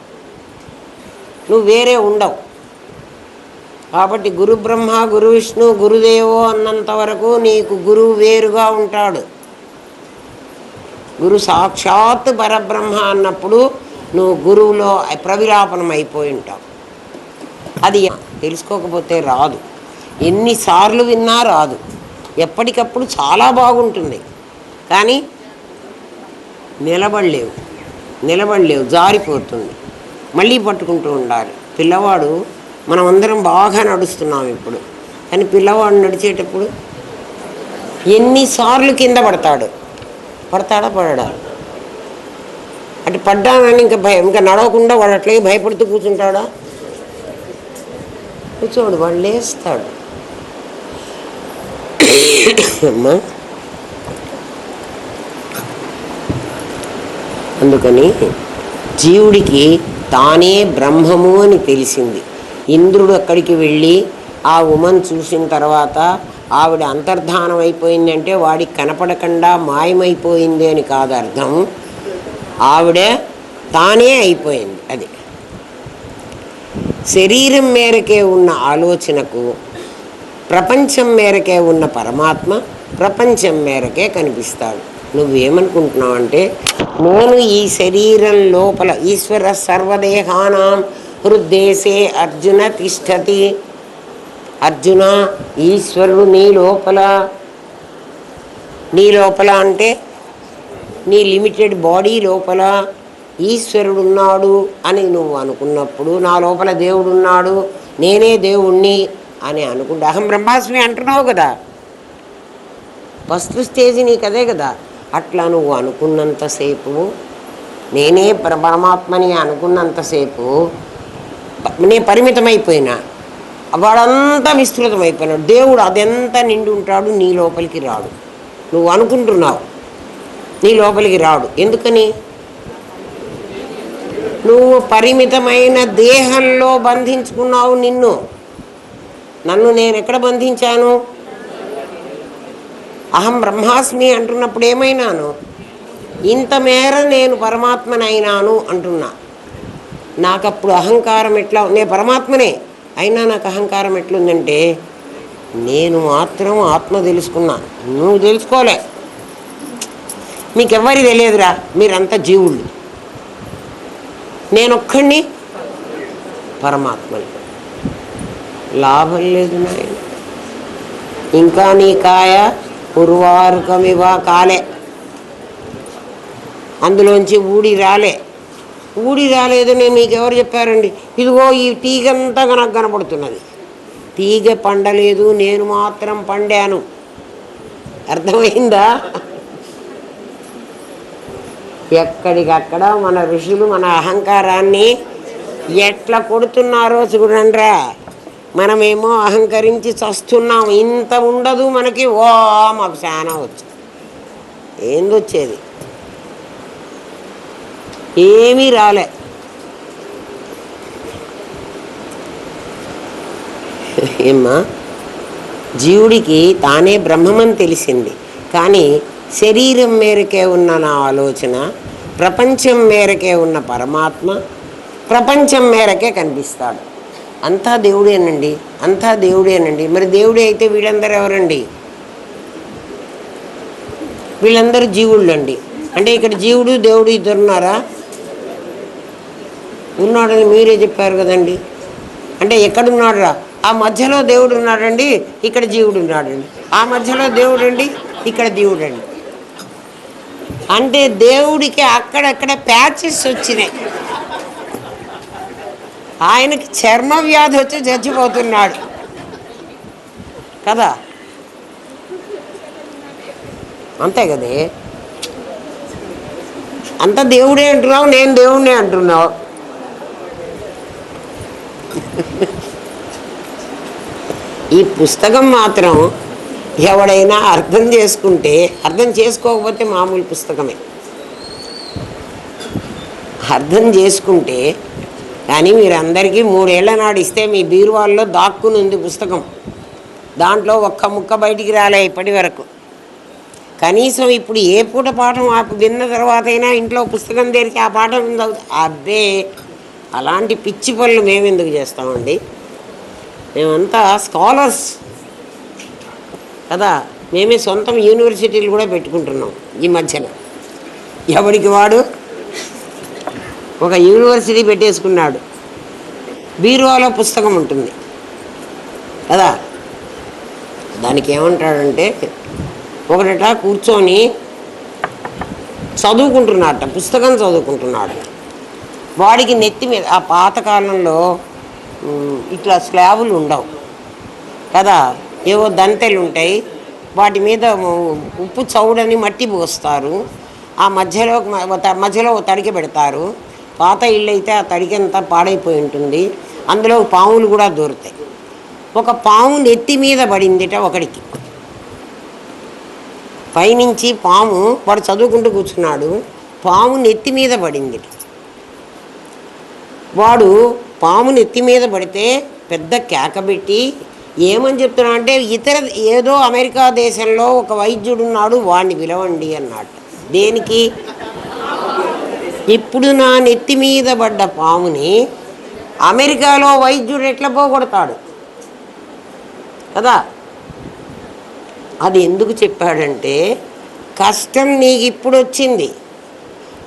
నువ్వు వేరే ఉండవు. కాబట్టి గురు బ్రహ్మ గురు విష్ణు గురుదేవో అన్నంత వరకు నీకు గురువు వేరుగా ఉంటాడు. గురు సాక్షాత్ పరబ్రహ్మ అన్నప్పుడు నువ్వు గురువులో ప్రవిలాపనం అయిపోయి ఉంటావు. అది తెలుసుకోకపోతే రాదు, ఎన్నిసార్లు విన్నా రాదు. ఎప్పటికప్పుడు చాలా బాగుంటుంది, కానీ నిలబడలేవు, జారిపోతుంది, మళ్ళీ పట్టుకుంటూ ఉండాలి. పిల్లవాడు, మనం అందరం బాగా నడుస్తున్నాం ఇప్పుడు, కానీ పిల్లవాడు నడిచేటప్పుడు ఎన్నిసార్లు కింద పడతాడా పడడా? అంటే పడ్డానని ఇంకా నడవకుండా వాడు అట్లాగే భయపడుతూ కూర్చుంటాడా? కూర్చోడు, వాడు లేస్తాడు. అమ్మా, అందుకని జీవుడికి తానే బ్రహ్మము అని తెలిసింది. ఇంద్రుడు అక్కడికి వెళ్ళి ఆ ఉమను చూసిన తర్వాత ఆవిడ అంతర్ధానం అయిపోయింది అంటే వాడికి కనపడకుండా మాయమైపోయింది అని కాదు అర్థం, ఆవిడ తానే అయిపోయింది. అది శరీరం మేరకే ఉన్న ఆలోచనకు ప్రపంచం మేరకే ఉన్న పరమాత్మ ప్రపంచం మేరకే కనిపిస్తాడు. నువ్వేమనుకుంటున్నావు అంటే, నేను ఈ శరీరం లోపల ఈశ్వర సర్వదేహానాం హృద్దేశే అర్జున తిష్టతి. అర్జున, ఈశ్వరుడు నీ లోపల అంటే నీ లిమిటెడ్ బాడీ లోపల ఈశ్వరుడు ఉన్నాడు అని నువ్వు అనుకున్నప్పుడు, నా లోపల దేవుడు ఉన్నాడు, నేనే దేవుణ్ణి అని అనుకుంటే అహం బ్రహ్మాస్మి అంటున్నావు కదా. ఫస్ట్ స్టేజ్ నీకు అదే కదా. అట్లా నువ్వు అనుకున్నంతసేపు, నేనే పరమాత్మని అనుకున్నంతసేపు నేను పరిమితమైపోయినా, వాడంతా విస్తృతమైపోయినాడు. దేవుడు అదెంత నిండి ఉంటాడు, నీ లోపలికి రాడు. నువ్వు అనుకుంటున్నావు, నీ లోపలికి రాడు. ఎందుకని? నువ్వు పరిమితమైన దేహంలో బంధించుకున్నావు నిన్ను. నన్ను నేను ఎక్కడ బంధించాను? అహం బ్రహ్మాస్మి అంటున్నప్పుడు ఏమైనాను? ఇంత మేర నేను పరమాత్మనైనాను అంటున్నా. నాకప్పుడు అహంకారం ఎట్లా? నేను పరమాత్మనే అయినా నాకు అహంకారం ఎట్లుందంటే, నేను మాత్రం ఆత్మ తెలుసుకున్నా, నువ్వు తెలుసుకోలే. మీకెవ్వరి తెలియదురా, మీరంతా జీవుళ్ళు, నేనొక్కడిని పరమాత్మని. లాభం లేదు నాయన. ఇంకా నీ కాయ ఉర్వారుకమివ కాలే, అందులోంచి ఊడి రాలేదని మీకు ఎవరు చెప్పారండి? ఇదిగో ఈ తీగంతా నాకు కనపడుతున్నది, తీగ పండలేదు, నేను మాత్రం పండాను. అర్థమైందా? ఎక్కడికక్కడ మన ఋషులు మన అహంకారాన్ని ఎట్లా కొడుతున్నారో చూడండిరా. మనమేమో అహంకరించి చస్తున్నాం. ఇంత ఉండదు మనకి. మాకు చాలా వచ్చు. ఏందొచ్చేది? ఏమీ రాలే. ఏమ్మా, జీవుడికి తానే బ్రహ్మమని తెలిసింది, కానీ శరీరం మేరకే ఉన్న నా ఆలోచన, ప్రపంచం మేరకే ఉన్న పరమాత్మ ప్రపంచం మేరకే కనిపిస్తాడు. అంతా దేవుడేనండి, అంతా దేవుడేనండి. మరి దేవుడే అయితే వీళ్ళందరూ ఎవరండి? వీళ్ళందరూ జీవుళ్ళు అండి. అంటే ఇక్కడ జీవుడు దేవుడు ఇద్దరున్నారా? ఉన్నాడని మీరే చెప్పారు కదండి. అంటే ఎక్కడున్నాడు రా? ఆ మధ్యలో దేవుడు ఉన్నాడండి, ఇక్కడ జీవుడు ఉన్నాడండి. ఆ మధ్యలో దేవుడు అండి, ఇక్కడ దేవుడు అండి. అంటే దేవుడికి అక్కడక్కడ ప్యాచెస్ వచ్చినాయి. ఆయనకి చర్మ వ్యాధి వచ్చి చచ్చిపోతున్నాడు కదా. అంతే కదే. అంత దేవుడే అంటున్నావు, నేను దేవుడినే అంటున్నావు. ఈ పుస్తకం మాత్రం ఎవడైనా అర్థం చేసుకుంటే, అర్థం చేసుకోకపోతే మామూలు పుస్తకమే. అర్థం చేసుకుంటే, కానీ మీరు అందరికీ 3 ఏళ్ల నాడు ఇస్తే మీ బీరువాల్లో దాక్కుని ఉంది పుస్తకం. దాంట్లో ఒక్క ముక్క బయటికి రాలే ఇప్పటి వరకు. కనీసం ఇప్పుడు ఏ పూట పాఠం విన్న తర్వాత అయినా ఇంట్లో పుస్తకం తెరిచి ఆ పాఠం అబ్బే, అలాంటి పిచ్చి పనులు మేము ఎందుకు చేస్తామండి? మేమంతా స్కాలర్స్ కదా. మేమే సొంతం యూనివర్సిటీలు కూడా పెట్టుకుంటున్నాం ఈ మధ్యన. ఎవడికి వాడు ఒక యూనివర్సిటీ పెట్టేసుకున్నాడు. బీరువాలో పుస్తకం ఉంటుంది కదా. దానికి ఏమంటాడంటే, ఒకట కూర్చొని చదువుకుంటున్నాడట, పుస్తకం చదువుకుంటున్నాడు. వాడికి నెత్తి మీద, ఆ పాతకాలంలో ఇట్లా స్లాబులు ఉండవు కదా, ఏవో దంతెలు ఉంటాయి. వాటి మీద ఉప్పు చౌడని మట్టి పోస్తారు. ఆ మధ్యలో తడిక పెడతారు. పాత ఇల్లు అయితే ఆ తడిక అంతా పాడైపోయి ఉంటుంది. అందులో పాములు కూడా దూరుతాయి. ఒక పాము నెత్తి మీద పడిందిట ఒకడికి. పైనుంచి పాము, వాడు చదువుకుంటూ కూర్చున్నాడు, పాము నెత్తి మీద పడింది. వాడు పాము నెత్తి మీద పడితే పెద్ద కేకబెట్టి ఏమని చెప్తున్నా అంటే, ఏదో అమెరికా దేశంలో ఒక వైద్యుడు ఉన్నాడు, వాడిని పిలవండి అన్నాడు. దేనికి? ఇప్పుడు నా నెత్తి మీద పడ్డ పాముని అమెరికాలో వైద్యుడు ఎట్లా పోగొడతాడు కదా. అది ఎందుకు చెప్పాడంటే, కష్టం నీకు ఇప్పుడు వచ్చింది,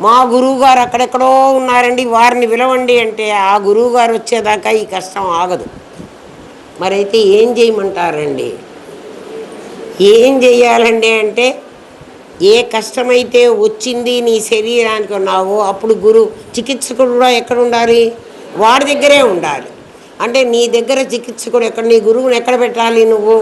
మా గురువుగారు అక్కడెక్కడో ఉన్నారండి, వారిని పిలవండి అంటే ఆ గురువుగారు వచ్చేదాకా ఈ కష్టం ఆగదు. మరైతే ఏం చేయమంటారండి? ఏం చెయ్యాలండి అంటే, ఏ కష్టమైతే వచ్చింది నీ శరీరానికి ఉన్నావో అప్పుడు చికిత్సకుడు కూడా ఎక్కడ ఉండాలి? వాడి దగ్గరే ఉండాలి. అంటే నీ దగ్గర చికిత్సకుడు ఎక్కడ? నీ గురువుని ఎక్కడ పెట్టాలి? నువ్వు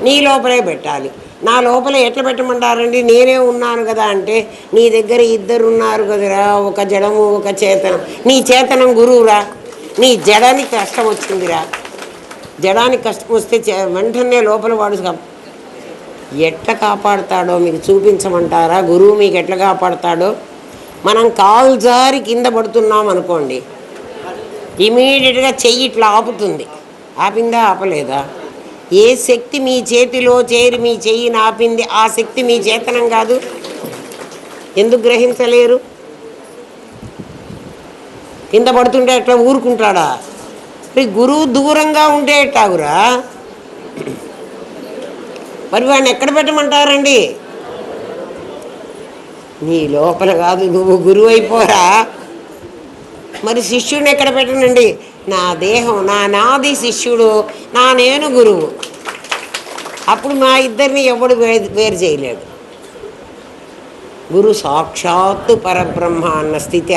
నీ లోపలే పెట్టాలి. నా లోపల ఎట్లా పెట్టమంటారండి? నేనే ఉన్నాను కదా అంటే, నీ దగ్గర 2 ఉన్నారు కదరా, ఒక జడము ఒక చేతనం. నీ చేతనం గురువురా. నీ జడానికి కష్టం వచ్చిందిరా, జడానికి కష్టం వస్తే వెంటనే లోపల వాడు ఎట్లా కాపాడుతాడో మీకు చూపించమంటారా? గురువు మీకు ఎట్లా కాపాడుతాడో. మనం కాలు జారి కింద పడుతున్నాం అనుకోండి, ఇమీడియట్గా చెయ్యి ఇట్లా ఆపుతుంది. ఆపిందా? ఆపలేదా? ఏ శక్తి మీ చేతిలో చేరి మీ చెయ్యిని ఆపింది, ఆ శక్తి మీ చేతనం కాదు. ఎందుకు గ్రహించలేరు? కింద పడుతుంటే ఎట్లా ఊరుకుంటాడా? గురువు దూరంగా ఉంటే ఎట్టాగురా? మరి వాడిని ఎక్కడ పెట్టమంటారండి? నీ లోపల కాదు, నువ్వు గురువు అయిపోరా. మరి శిష్యుడిని ఎక్కడ పెట్టనండి? నా దేహం, నాది శిష్యుడు, నేను గురువు. అప్పుడు మా ఇద్దరిని ఎవడు వేరు చేయలేడు. గురు సాక్షాత్తు పరబ్రహ్మ అన్న స్థితి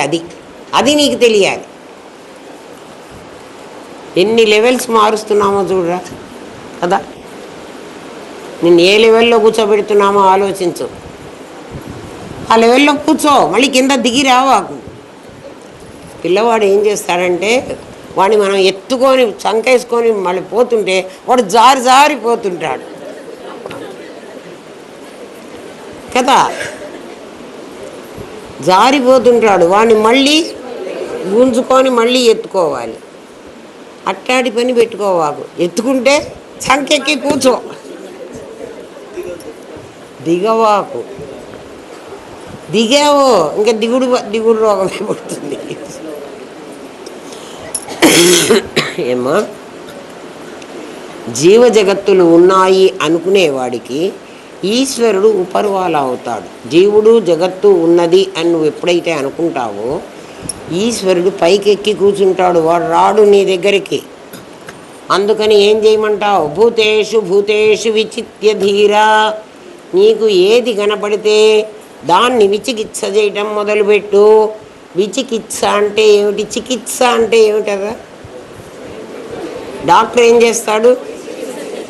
అది నీకు తెలియాలి. ఎన్ని లెవెల్స్ మారుస్తున్నామో చూడరా కదా. నిన్ను ఏ లెవెల్లో కూర్చోబెడుతున్నామో ఆలోచించు. ఆ లెవెల్లో కూర్చో, మళ్ళీ కింద దిగి రావాకు. పిల్లవాడు ఏం చేస్తాడంటే, వాడిని మనం ఎత్తుకొని చంకేసుకొని మళ్ళీ పోతుంటే వాడు జారిపోతుంటాడు కదా. జారిపోతుంటాడు, వాడిని మళ్ళీ గుంజుకొని మళ్ళీ ఎత్తుకోవాలి. అట్టాడి పని పెట్టుకోవాకు. ఎత్తుకుంటే చంకెక్కి కూర్చో, దిగవాకు. దిగావో ఇంకా దిగుడు రోగమే పడుతుంది. ఏమో జీవ జగత్తులు ఉన్నాయి అనుకునేవాడికి ఈశ్వరుడు ఉపర్వాల అవుతాడు. జీవుడు జగత్తు ఉన్నది అని నువ్వు ఎప్పుడైతే అనుకుంటావో ఈశ్వరుడు పైకెక్కి కూర్చుంటాడు. వాడు రాడు నీ దగ్గరికి. అందుకని ఏం చేయమంటావు? భూతేషు విచిత్య ధీరా. నీకు ఏది కనపడితే దాన్ని విచికిత్స చేయటం మొదలుపెట్టు. విచికిత్స అంటే ఏమిటి? చికిత్స అంటే ఏమిటదా? డాక్టర్ ఏం చేస్తాడు?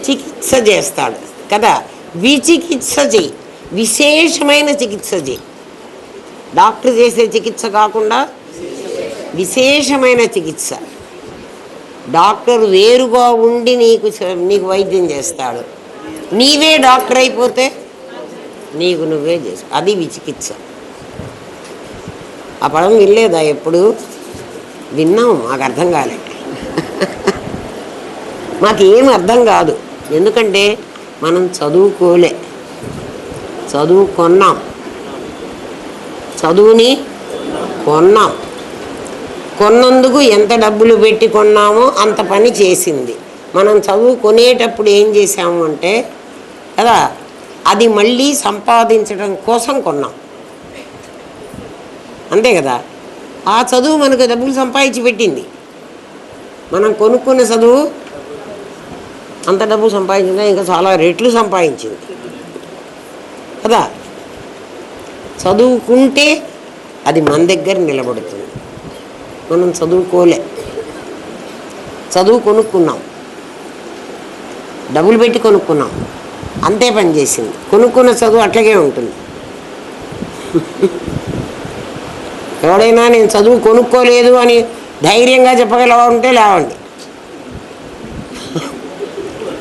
చికిత్స చేస్తాడు కదా. విచికిత్స చెయ్యి, విశేషమైన చికిత్స చెయ్యి. డాక్టర్ చేసే చికిత్స కాకుండా విశేషమైన చికిత్స. డాక్టర్ వేరుగా ఉండి నీకు వైద్యం చేస్తాడు. నీవే డాక్టర్ అయిపోతే నీకు నువ్వే చేసు. అది విచికిత్స. ఆ పదం వినలేదా ఎప్పుడు? విన్నాం, మాకు అర్థం కాలే. మాకేం అర్థం కాదు. ఎందుకంటే మనం చదువుకోలే, చదువుకున్నాం, చదువుని కొన్నాం. కొన్నందుకు ఎంత డబ్బులు పెట్టి కొన్నామో అంత పని చేసింది. మనం చదువు కొనేటప్పుడు ఏం చేసాము అంటే కదా, అది మళ్ళీ సంపాదించడం కోసం కొన్నాం, అంతే కదా. ఆ చదువు మనకు డబ్బులు సంపాదించి పెట్టింది. మనం కొనుక్కున్న చదువు అంత డబ్బు సంపాదించిందా? ఇంకా చాలా రెట్లు సంపాదించింది కదా. చదువుకుంటే అది మన దగ్గర నిలబడుతుంది. మనం చదువుకోలే, చదువు కొనుక్కున్నాం, డబ్బులు పెట్టి కొనుక్కున్నాం, అంతే పని చేసింది. కొనుక్కున్న చదువు అట్లాగే ఉంటుంది. ఎవడైనా నేను చదువు కొనుక్కోలేదు అని ధైర్యంగా చెప్పగలవా ఉంటే లేవండి.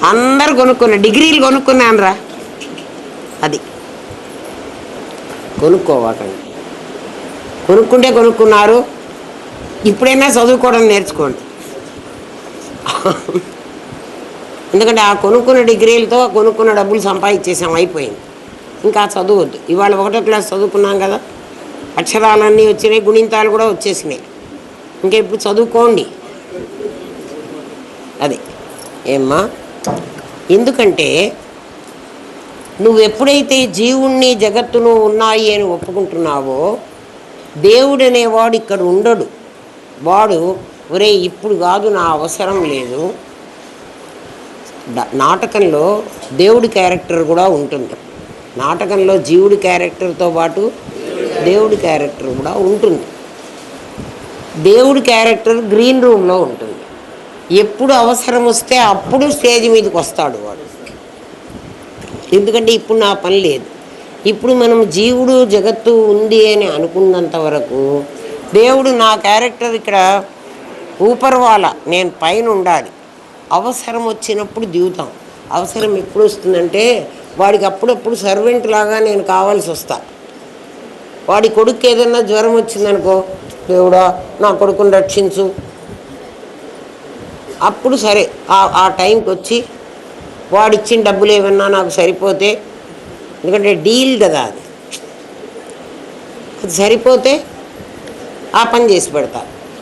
అందరు కొనుక్కున్నా, డిగ్రీలు కొనుక్కున్నాను రా. అది కొనుక్కోవాకండి. కొనుక్కుంటే కొనుక్కున్నారు. ఇప్పుడైనా చదువుకోవడం నేర్చుకోండి. ఎందుకంటే ఆ కొనుక్కున్న డిగ్రీలతో కొనుక్కున్న డబ్బులు సంపాదించేసాం, అయిపోయింది. ఇంకా చదువుద్దు. ఇవాళ 1వ క్లాస్ చదువుకున్నాం కదా, అక్షరాలన్నీ వచ్చినాయి, గుణింతాలు కూడా వచ్చేసినాయి. ఇంకా ఇప్పుడు చదువుకోండి. అది ఏమ్మా, ఎందుకంటే నువ్వు ఎప్పుడైతే జీవుణ్ణి జగత్తును ఉన్నాయి అని ఒప్పుకుంటున్నావో, దేవుడు అనేవాడు ఇక్కడ ఉండడు. వాడు ఒరే ఇప్పుడు కాదు, నా అవసరం లేదు. నాటకంలో దేవుడి క్యారెక్టర్ కూడా ఉంటుంది. నాటకంలో జీవుడి క్యారెక్టర్తో పాటు దేవుడి క్యారెక్టర్ కూడా ఉంటుంది. దేవుడి క్యారెక్టర్ గ్రీన్ రూమ్లో ఉంటుంది. ఎప్పుడు అవసరం వస్తే అప్పుడు స్టేజ్ మీదకి వస్తాడు వాడు. ఎందుకంటే ఇప్పుడు నా పని లేదు. ఇప్పుడు మనం జీవుడు జగత్తు ఉంది అని అనుకున్నంత వరకు దేవుడు నా క్యారెక్టర్ ఇక్కడ ఊపర్వాల, నేను పైన ఉండాలి. అవసరం వచ్చినప్పుడు దిగుతాం. అవసరం ఎప్పుడు వస్తుందంటే వాడికి అప్పుడప్పుడు సర్వెంట్ లాగా నేను కావాల్సి వస్తా. వాడి కొడుకు ఏదన్నా జ్వరం వచ్చిందనుకో, దేవుడా నా కొడుకుని రక్షించు. అప్పుడు సరే ఆ టైంకి వచ్చి వాడిచ్చిన డబ్బులు ఏమన్నా నాకు సరిపోతే, ఎందుకంటే డీల్ కదా అది సరిపోతే ఆ పని చేసి పెడతా.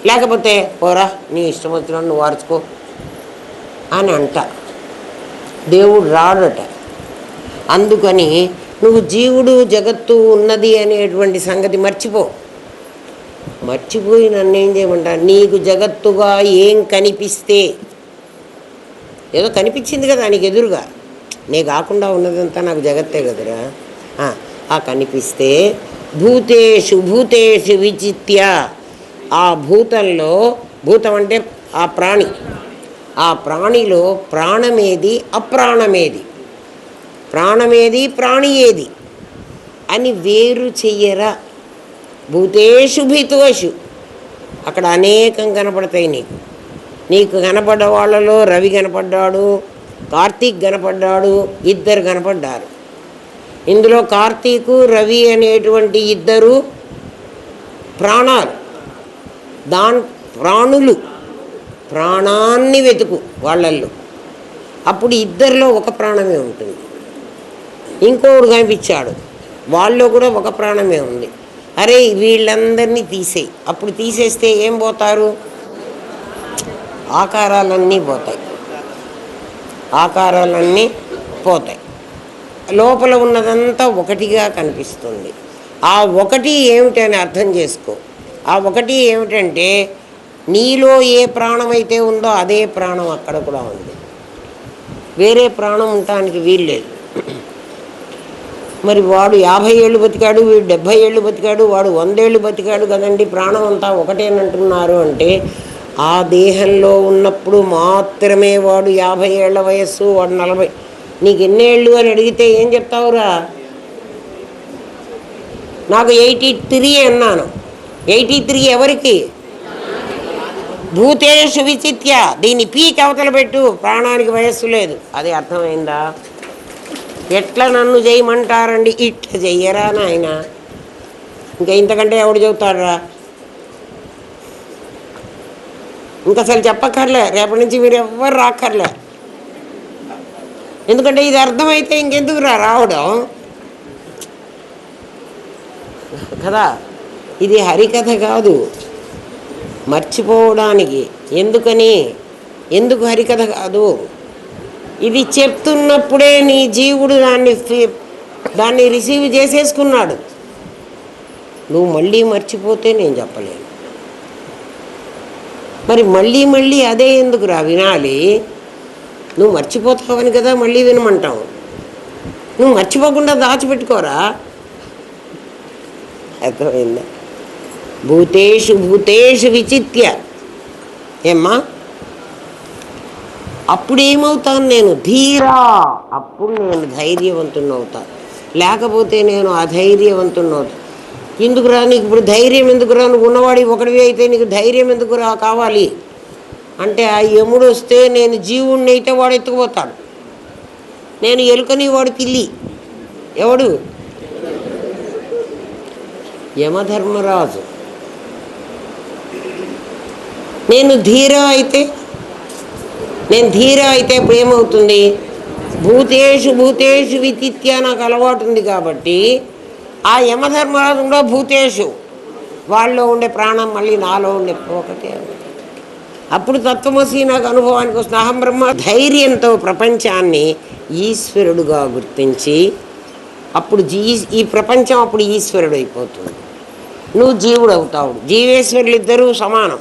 లేకపోతే పోరా నీ ఇష్టం వచ్చిన నువ్వు వార్చుకో అని అంట. దేవుడు రాడట. అందుకని నువ్వు జీవుడు జగత్తు ఉన్నది అనేటువంటి సంగతి మర్చిపోయి నన్ను ఏం చేయమంటా, నీకు జగత్తుగా ఏం కనిపిస్తే, ఏదో కనిపించింది కదా నీకు ఎదురుగా, నీ కాకుండా ఉన్నదంతా నాకు జగత్తే కదరా. ఆ కనిపిస్తే భూతేషు విచిత్య, ఆ భూతంలో, భూతం అంటే ఆ ప్రాణి, ఆ ప్రాణిలో ప్రాణమేది అప్రాణమేది, ప్రాణమేది ప్రాణి ఏది అని వేరు చెయ్యరా. భూతేషు భీతుషు, అక్కడ అనేకం కనపడతాయి నీకు కనపడ్డ వాళ్ళలో రవి కనపడ్డాడు, కార్తీక్ కనపడ్డాడు, ఇద్దరు కనపడ్డారు. ఇందులో కార్తీకు రవి అనేటువంటి ఇద్దరు ప్రాణాలు, ప్రాణులు. ప్రాణాన్ని వెతుకు వాళ్ళల్లో, అప్పుడు ఇద్దరిలో ఒక ప్రాణమే ఉంటుంది. ఇంకోడు కనిపించాడు, వాళ్ళలో కూడా ఒక ప్రాణమే ఉంది. అరే వీళ్ళందరినీ తీసేయి. అప్పుడు తీసేస్తే ఏం పోతారు? ఆకారాలన్నీ పోతాయి, ఆకారాలన్నీ పోతాయి. లోపల ఉన్నదంతా ఒకటిగా కనిపిస్తుంది. ఆ ఒకటి ఏమిటని అర్థం చేసుకో. ఆ ఒకటి ఏమిటంటే నీలో ఏ ప్రాణం అయితే ఉందో అదే ప్రాణం అక్కడ కూడా ఉంది. వేరే ప్రాణం ఉండటానికి వీల్లేదు. మరి వాడు 50 ఏళ్ళు బతికాడు, వీడు 70 ఏళ్ళు బతికాడు, వాడు 100 ఏళ్ళు బతికాడు కదండి, ప్రాణం అంతా ఒకటేనంటున్నారు అంటే ఆ దేహంలో ఉన్నప్పుడు మాత్రమే వాడు 50 ఏళ్ల వయస్సు, వాడు 40. నీకు ఎన్నేళ్ళు అని అడిగితే ఏం చెప్తావురా? నాకు 83 అన్నాను. 83 ఎవరికి? భూతేషు విచిత్య, దీన్ని పీకి అవతల పెట్టు, ప్రాణానికి వయస్సు లేదు. అది అర్థమైందా? ఎట్లా నన్ను చేయమంటారండి? ఇట్లా చెయ్యరా నాయన, ఇంకా ఇంతకంటే ఎవడు చెబుతాడురా? ఇంకా అసలు చెప్పక్కర్లే, రేపటి నుంచి మీరు ఎవ్వరు రాక్కర్లే. ఎందుకంటే ఇది అర్థమైతే ఇంకెందుకు రావడం కదా. ఇది హరికథ కాదు, మర్చిపోవడానికి. ఎందుకు హరికథ కాదు? ఇది చెప్తున్నప్పుడే నీ జీవుడు దాన్ని రిసీవ్ చేసేసుకున్నాడు. నువ్వు మళ్ళీ మర్చిపోతే నేను చెప్పలేను. మరి మళ్ళీ అదే ఎందుకురా వినాలి? నువ్వు మర్చిపోతావని కదా మళ్ళీ వినమంటావు. నువ్వు మర్చిపోకుండా దాచిపెట్టుకోరా. అర్థమైందా? భూతేషు విచిత్య. ఏమ్మా? అప్పుడేమవుతాను నేను? ధీరా. అప్పుడు నేను ధైర్యవంతుని అవుతా, లేకపోతే నేను అధైర్యవంతుని. ఎందుకురా నీకు ఇప్పుడు ధైర్యం? ఎందుకురా? నువ్వు ఉన్నవాడి ఒకటివి అయితే నీకు ధైర్యం ఎందుకురా కావాలి అంటే, ఆ యముడు వస్తే నేను జీవుణ్ణి అయితే వాడు ఎత్తుకుపోతాడు, నేను ఎలుకని వాడు పిల్లి. ఎవడు? యమధర్మరాజు. నేను ధీరా అయితే ఇప్పుడు ఏమవుతుంది? భూతేషు విచిత్య నాకు అలవాటు ఉంది కాబట్టి ఆ యమధర్మరాజు కూడా భూతేషు, వాళ్ళలో ఉండే ప్రాణం మళ్ళీ నాలో ఉండే ఒకటే. అప్పుడు తత్వమసి నాకు అనుభవానికి వస్తుంది. అహం బ్రహ్మ. ధైర్యంతో ప్రపంచాన్ని ఈశ్వరుడుగా గుర్తించి అప్పుడు ఈ ప్రపంచం అప్పుడు ఈశ్వరుడు అయిపోతుంది, నువ్వు జీవుడు అవుతావు. జీవేశ్వరులు ఇద్దరూ సమానం.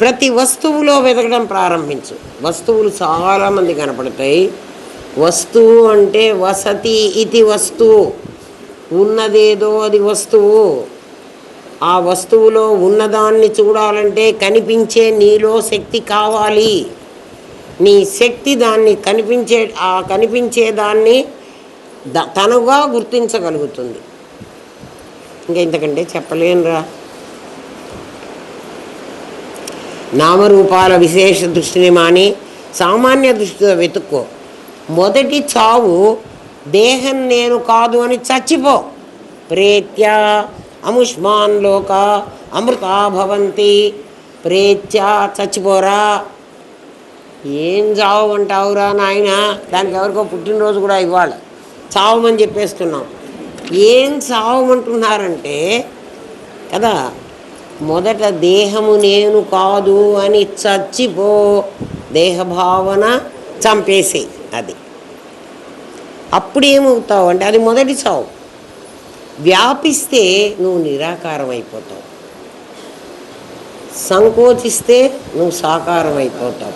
ప్రతి వస్తువులో వెతకడం ప్రారంభించు. వస్తువులు చాలామంది కనపడతాయి. వస్తువు అంటే వసతి ఇది వస్తువు, ఉన్నదేదో అది వస్తువు. ఆ వస్తువులో ఉన్నదాన్ని చూడాలంటే కనిపించే నీలో శక్తి కావాలి. నీ శక్తి దాన్ని కనిపించేదాన్ని తనుగా గుర్తించగలుగుతుంది. ఇంకా ఇంతకంటే చెప్పలేనురా. నామరూపాల విశేష దృష్టిని మాని సామాన్య దృష్టితో వెతుక్కో. మొదటి చావు దేహం నేను కాదు అని చచ్చిపో. ప్రేత్యా అముష్మాన్ లోక అమృతా భవంతి. ప్రేత్యా చచ్చిపోరా. ఏం చావమంటావురా నాయన? దానికి ఎవరికో పుట్టినరోజు కూడా ఇవ్వాలి, చావమని చెప్పేస్తున్నాం. ఏం చావమంటున్నారంటే కదా, మొదట దేహము నేను కాదు అని చచ్చిపో. దేహభావన చంపేసి అది అప్పుడేమవుతావు అంటే అది మొదటి చావు. వ్యాపిస్తే నువ్వు నిరాకారం అయిపోతావు, సంకోచిస్తే నువ్వు సాకారం అయిపోతావు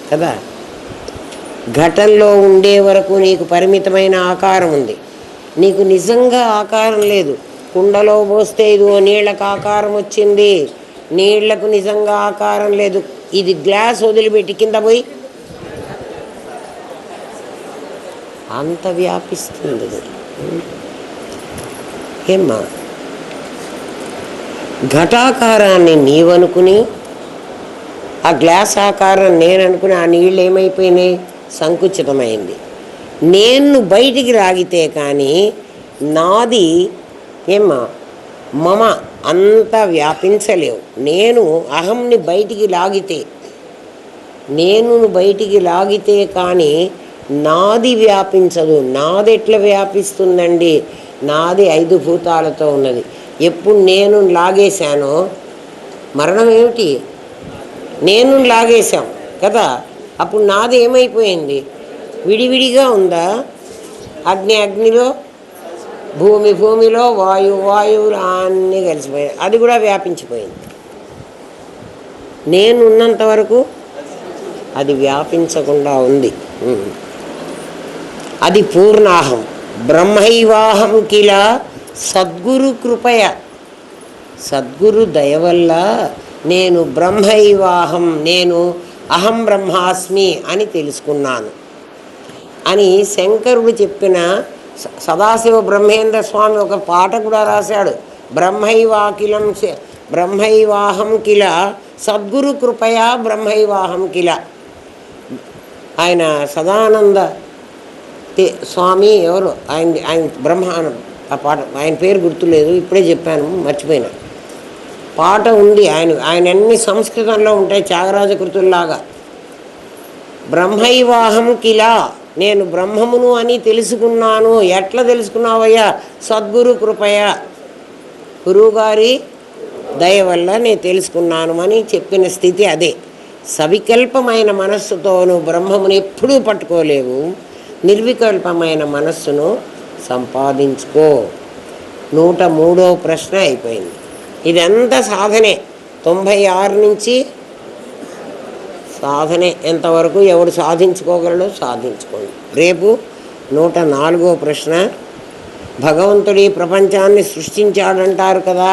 కదా. ఘటంలో ఉండే వరకు నీకు పరిమితమైన ఆకారం ఉంది, నీకు నిజంగా ఆకారం లేదు. కుండలో పోస్తే ఇదిగో నీళ్లకు ఆకారం వచ్చింది, నీళ్లకు నిజంగా ఆకారం లేదు. ఇది గ్లాస్ వదిలిపెట్టి కింద పోయి అంత వ్యాపిస్తుంది. ఏమ్మా? ఘటాకారాన్ని నీవనుకుని ఆ గ్లాస్ ఆకారం నేననుకుని ఆ నీళ్ళు ఏమైపోయినాయి? సంకుచితమైంది. నేను బయటికి రాగితే కానీ నాది ఏమ్మా మమ అంత వ్యాపించలేవు. నేను అహంని బయటికి లాగితే కానీ నాది వ్యాపించదు. నాది ఎట్లా వ్యాపిస్తుందండి? నాది 5 భూతాలతో ఉన్నది. ఎప్పుడు నేను లాగేశానో మరణం ఏమిటి? నేను లాగేశాం కదా, అప్పుడు నాది ఏమైపోయింది? విడివిడిగా ఉందా? అగ్నిలో, భూమిలో, వాయువులు అన్నీ కలిసిపోయాయి. అది కూడా వ్యాపించిపోయింది. నేనున్నంత వరకు అది వ్యాపించకుండా ఉంది. అది పూర్ణాహం. బ్రహ్మైవాహం కిల సద్గురు కృపయ. సద్గురు దయ వల్ల నేను బ్రహ్మైవాహం, నేను అహం బ్రహ్మాస్మి అని తెలుసుకున్నాను అని శంకరుడు చెప్పిన సదాశివ బ్రహ్మేంద్ర స్వామి ఒక పాట కూడా రాశాడు. బ్రహ్మైవాహం కిల సద్గురు కృపయా బ్రహ్మైవాహం కిల. ఆయన సదానంద స్వామి ఎవరు ఆయన బ్రహ్మ ఆ పాట, ఆయన పేరు గుర్తులేదు, ఇప్పుడే చెప్పాను మర్చిపోయినా. పాట ఉంది ఆయన అన్ని సంస్కృతంలో ఉంటాయి, త్యాగరాజ కృతుల్లాగా. బ్రహ్మైవాహం కిలా, నేను బ్రహ్మమును అని తెలుసుకున్నాను. ఎట్లా తెలుసుకున్నావయ్యా? సద్గురు కృపయ, గురువుగారి దయ వల్ల నేను తెలుసుకున్నాను అని చెప్పిన స్థితి అదే. సవికల్పమైన మనస్సుతో నువ్వు బ్రహ్మమును ఎప్పుడూ పట్టుకోలేవు. నిర్వికల్పమైన మనస్సును సంపాదించుకో. 103వ ప్రశ్న అయిపోయింది. ఇదంతా సాధనే. 96 నుంచి సాధనే. ఎంతవరకు ఎవడు సాధించుకోగలడో సాధించుకోండి. రేపు 104వ ప్రశ్న. భగవంతుడు ఈ ప్రపంచాన్ని సృష్టించాడంటారు కదా,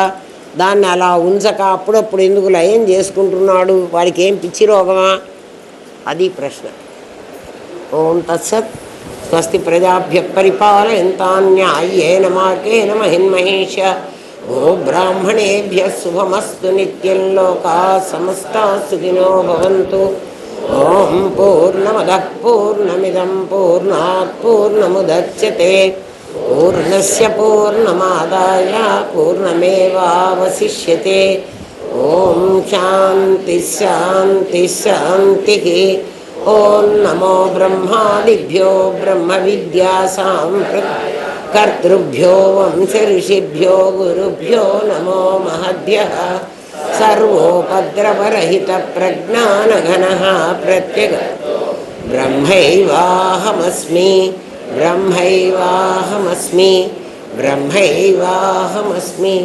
దాన్ని అలా ఉంచక అప్పుడప్పుడు ఎందుకు లయం చేసుకుంటున్నాడు? వాడికి ఏం పిచ్చి రోగమా? అది ప్రశ్న. ఓం తత్సత్. స్వస్తి ప్రజాభ్య పరిపాలయంతాన్యాయేన మార్గేణ మహిన్మహేష. గోబ్రాహ్మణేభ్య శుభమస్తు నిత్యం. లోకా సమస్తా సుఖినో భవంతు. ఓం పూర్ణమదః పూర్ణమిదం పూర్ణాత్ పూర్ణముదచ్యతే. పూర్ణస్య పూర్ణమాదాయ పూర్ణమేవావశిష్యతే. ఓం శాంతి శాంతి శాంతి. ఓం నమో బ్రహ్మాదిభ్యో బ్రహ్మ విద్యా కర్తృభ్యో వంశ ఋషిభ్యో గురుభ్యో నమో మహద్భ్యః. సర్వోపద్రవరహిత ప్రజ్ఞానఘనః ప్రత్యగ బ్రహ్మైవాహమస్మి బ్రహ్మైవాహమస్మి బ్రహ్మైవాహమస్మి.